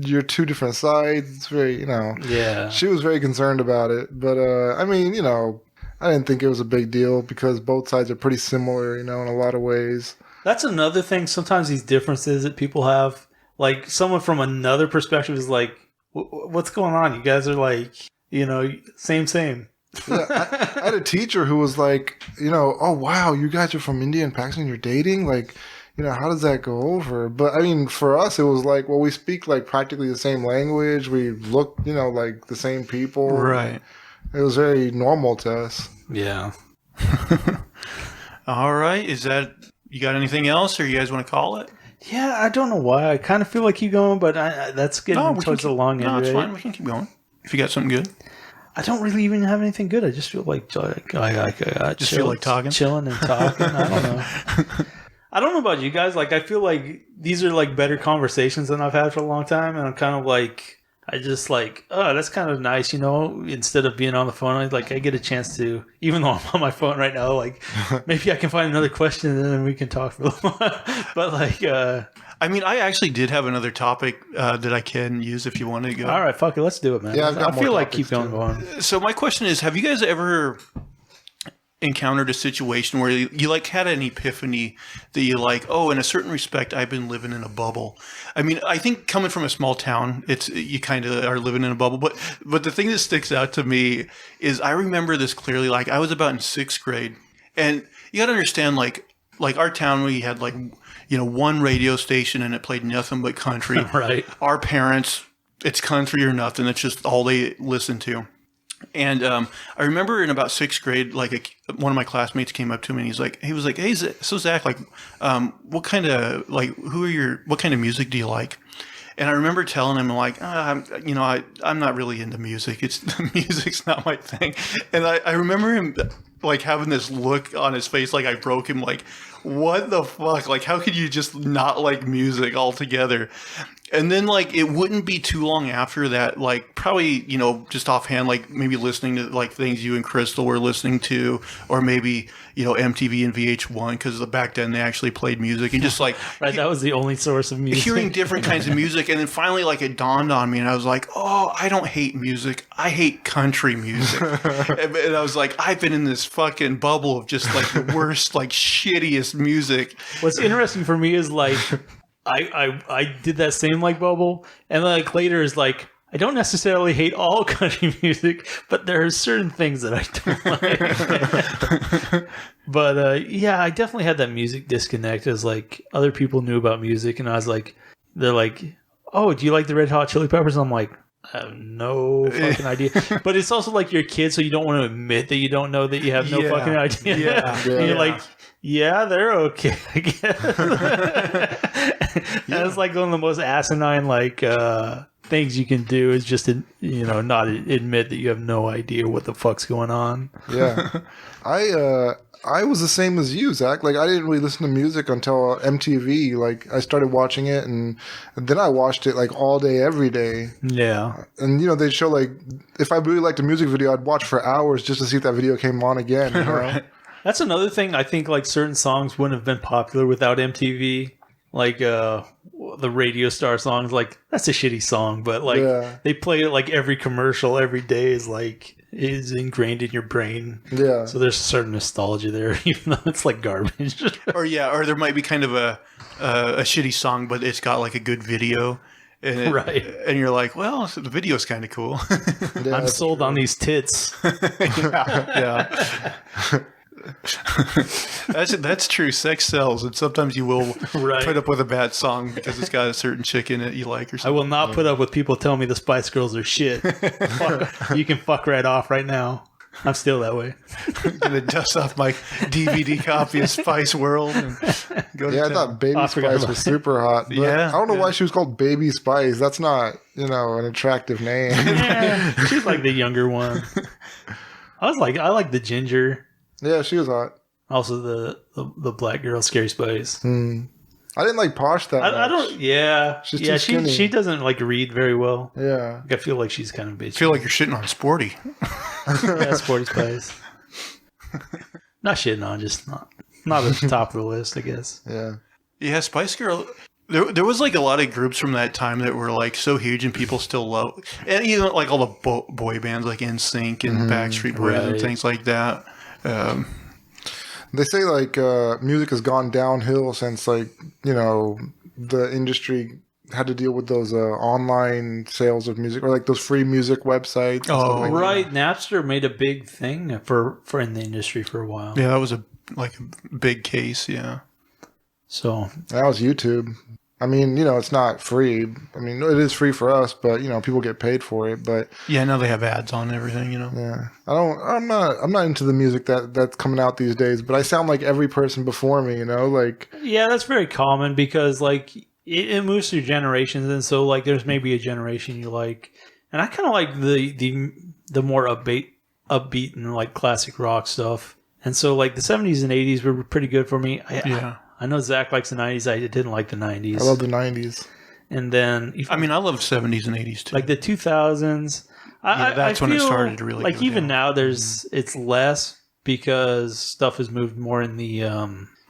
you're two different sides. It's very, Yeah. She was very concerned about it, but I mean, I didn't think it was a big deal because both sides are pretty similar, in a lot of ways. That's another thing. Sometimes these differences that people have, like someone from another perspective is like, what's going on? You guys are like, same. Yeah, I had a teacher who was like, oh, wow, you guys are from India and Pakistan, you're dating? Like, how does that go over? But I mean, for us, it was like, well, we speak like practically the same language. We look, like the same people. Right. It was very normal to us. Yeah. All right. You got anything else, or you guys want to call it? Yeah, I don't know why. I kind of feel like keep going, but that's getting towards the long end. No, it's right? fine. We can keep going. If you got something good. I don't really even have anything good. I just feel like I just feel like talking, chilling and talking. I don't know. I don't know about you guys. Like, I feel like these are like better conversations than I've had for a long time, and I'm kind of like. I just like, oh, that's kind of nice, instead of being on the phone, I get a chance to, even though I'm on my phone right now, like, maybe I can find another question and then we can talk for a little while. But like, I mean, I actually did have another topic that I can use if you want to go. All right, fuck it, let's do it, man. Yeah, I feel like keep going. So my question is, have you guys ever encountered a situation where you like had an epiphany that you like, oh, in a certain respect, I've been living in a bubble. I mean, I think coming from a small town, you kind of are living in a bubble. But the thing that sticks out to me is I remember this clearly. Like I was about in 6th grade, and you got to understand, like our town, we had like one radio station, and it played nothing but country. Right. Our parents, it's country or nothing. It's just all they listen to. And I remember in about 6th grade, like one of my classmates came up to me and he was like, hey, so Zach, like, what kind of music do you like? And I remember telling him like, I'm not really into music. Music's not my thing. And I remember him like having this look on his face, like I broke him, like, what the fuck? Like, how could you just not like music altogether? And then, like, it wouldn't be too long after that, like, probably, just offhand, like, maybe listening to, like, things you and Crystal were listening to, or maybe, MTV and VH1, because back then they actually played music, and just, like... Right, that was the only source of music. Hearing different kinds of music, and then finally, like, it dawned on me, and I was like, oh, I don't hate music. I hate country music. And I was like, I've been in this fucking bubble of just, like, the worst, like, shittiest music. What's interesting for me is, like... I did that same light bubble, and then like later is like, I don't necessarily hate all country music, but there are certain things that I don't like. But yeah, I definitely had that music disconnect as like other people knew about music, and I was like, they're like, oh, do you like the Red Hot Chili Peppers? I'm like, I have no fucking idea. But it's also like you're a kid, so you don't want to admit that you don't know that you have no fucking idea. Yeah. And you're like, yeah, they're okay, I guess. And it's like one of the most asinine like things you can do is just not admit that you have no idea what the fuck's going on. Yeah. I was the same as you, Zach. Like, I didn't really listen to music until MTV. Like, I started watching it, and then I watched it, like, all day, every day. Yeah. And, they'd show, like, if I really liked a music video, I'd watch for hours just to see if that video came on again, you know? Right. That's another thing. I think, like, certain songs wouldn't have been popular without MTV. Like, the Radio Star songs, like, that's a shitty song, but, like, they play it, like, every commercial every day is ingrained in your brain. Yeah. So there's a certain nostalgia there, even though it's like garbage. Or there might be kind of a shitty song, but it's got like a good video. And Right. And you're like, well, the video's kind of cool. Yeah, I'm sold on these tits. Yeah. That's true. Sex sells, and sometimes you will put up with a bad song because it's got a certain chick in it you like or I something. will not put up with people telling me the Spice Girls are shit. You can fuck right off right now. I'm still that way. I'm gonna dust off my DVD copy of Spice World and go to I town. thought Baby Spice was super hot. But Yeah, I don't know yeah. why she was called Baby Spice. That's not, an attractive name. Yeah, she's like the younger one. I like the ginger. Yeah, she was hot. Also the black girl, Scary Spice. I didn't like Posh that much. I don't. Yeah, She's too skinny. she doesn't like read very well. Yeah. Like, I feel like she's kind of bitchy. I feel like you're shitting on Sporty. Yeah, Sporty Spice. Not shitting on, just not at the top of the list, I guess. Yeah. Yeah, Spice Girl. There was like a lot of groups from that time that were like so huge and people still love, and even like all the boy bands like NSYNC and Backstreet Boys and Right. things like that. They say like music has gone downhill since like, the industry had to deal with those online sales of music or like those free music websites. And stuff like Right, Napster made a big thing for in the industry for a while. Yeah, that was a big case. Yeah. So that. That was YouTube. I mean, it's not free. I mean, it is free for us, but people get paid for it. But Yeah, now they have ads on everything. yeah, I'm not into the music that's coming out these days. But I sound like every person before me. Like yeah, that's very common because like it moves through generations, and so like there's maybe a generation you like, and I kind of like the more upbeat and like classic rock stuff. And so like the 70s and 80s were pretty good for me. I know Zach likes the 90s. I didn't like the 90s. I love the 90s. And then I mean, I love 70s and 80s too. like the 2000s. That's when it feel started to really like go even down. now it's less because stuff has moved more in the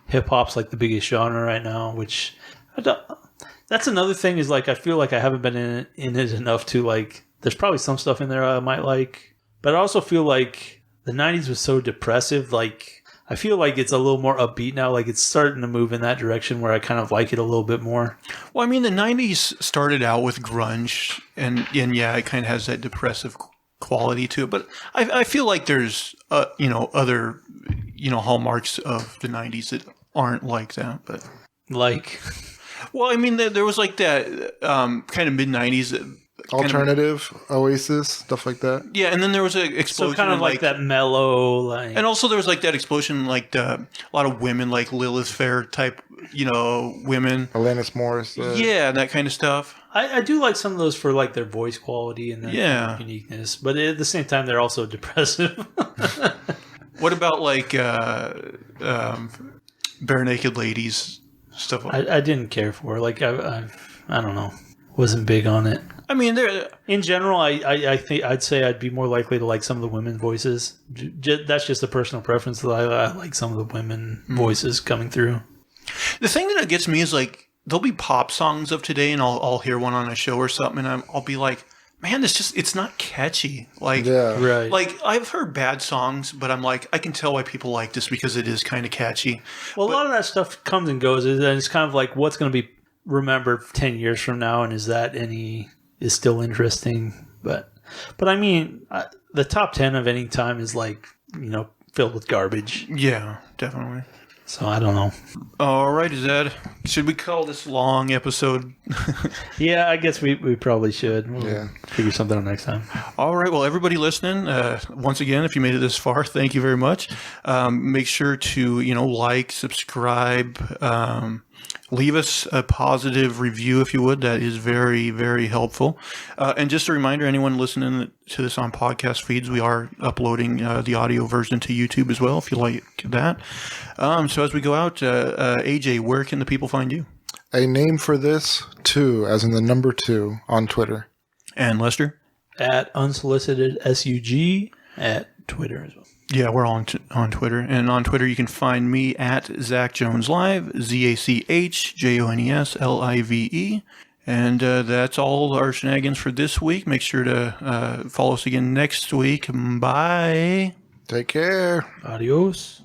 hip hop's like the biggest genre right now, which that's another thing is like I feel like I haven't been in it enough to like there's probably some stuff in there I might like, but I also feel like the 90s was so depressive. Like I feel like it's a little more upbeat now. Like it's starting to move in that direction where I kind of like it a little bit more. Well, I mean, the 90s started out with grunge, and yeah, it kind of has that depressive quality to it. But I feel like there's, other, hallmarks of the 90s that aren't like that. But Like, well, I mean, there was like that kind of mid-90s. Alternative, Oasis, stuff like that. Yeah, and then there was an explosion. so kind of in, like that mellow, like. And also there was like that explosion, like a lot of women, like Lilith Fair type, women. Alanis Morris. Yeah, that kind of stuff. I do like some of those for like their voice quality and their uniqueness, but at the same time they're also depressive. What about like Bare Naked Ladies stuff? I didn't care for it. Like I don't know, wasn't big on it. I mean, In general, I think I'd say I'd be more likely to like some of the women's voices. That's just a personal preference. That I like some of the women voices coming through. the thing that gets me is like there'll be pop songs of today, and I'll hear one on a show or something, and I'll be like, man, it's not catchy. Like, Yeah. Right. Like I've heard bad songs, but I'm like, I can tell why people like this because it is kind of catchy. Well, a lot of that stuff comes and goes, and it's kind of like what's going to be remember 10 years from now, and is still interesting. But I mean, the top 10 of any time is like, filled with garbage. Yeah, definitely. So I don't know. All right, should we call this long episode? Yeah, I guess we probably should. We'll figure something out next time. All right, well, everybody listening, once again, if you made it this far, thank you very much. Make sure to, like, subscribe, leave us a positive review if you would. That is very, very helpful. And just a reminder, anyone listening to this on podcast feeds, we are uploading the audio version to YouTube as well, if you like that. So as we go out, AJ, where can the people find you? A name for this, 2, as in the number 2, on Twitter. And Lester? At unsolicited SUG at Twitter as well. Yeah, we're on Twitter. And on Twitter, you can find me at Zach Jones Live, ZachJonesLive. And that's all our shenanigans for this week. Make sure to follow us again next week. Bye. Take care. Adios.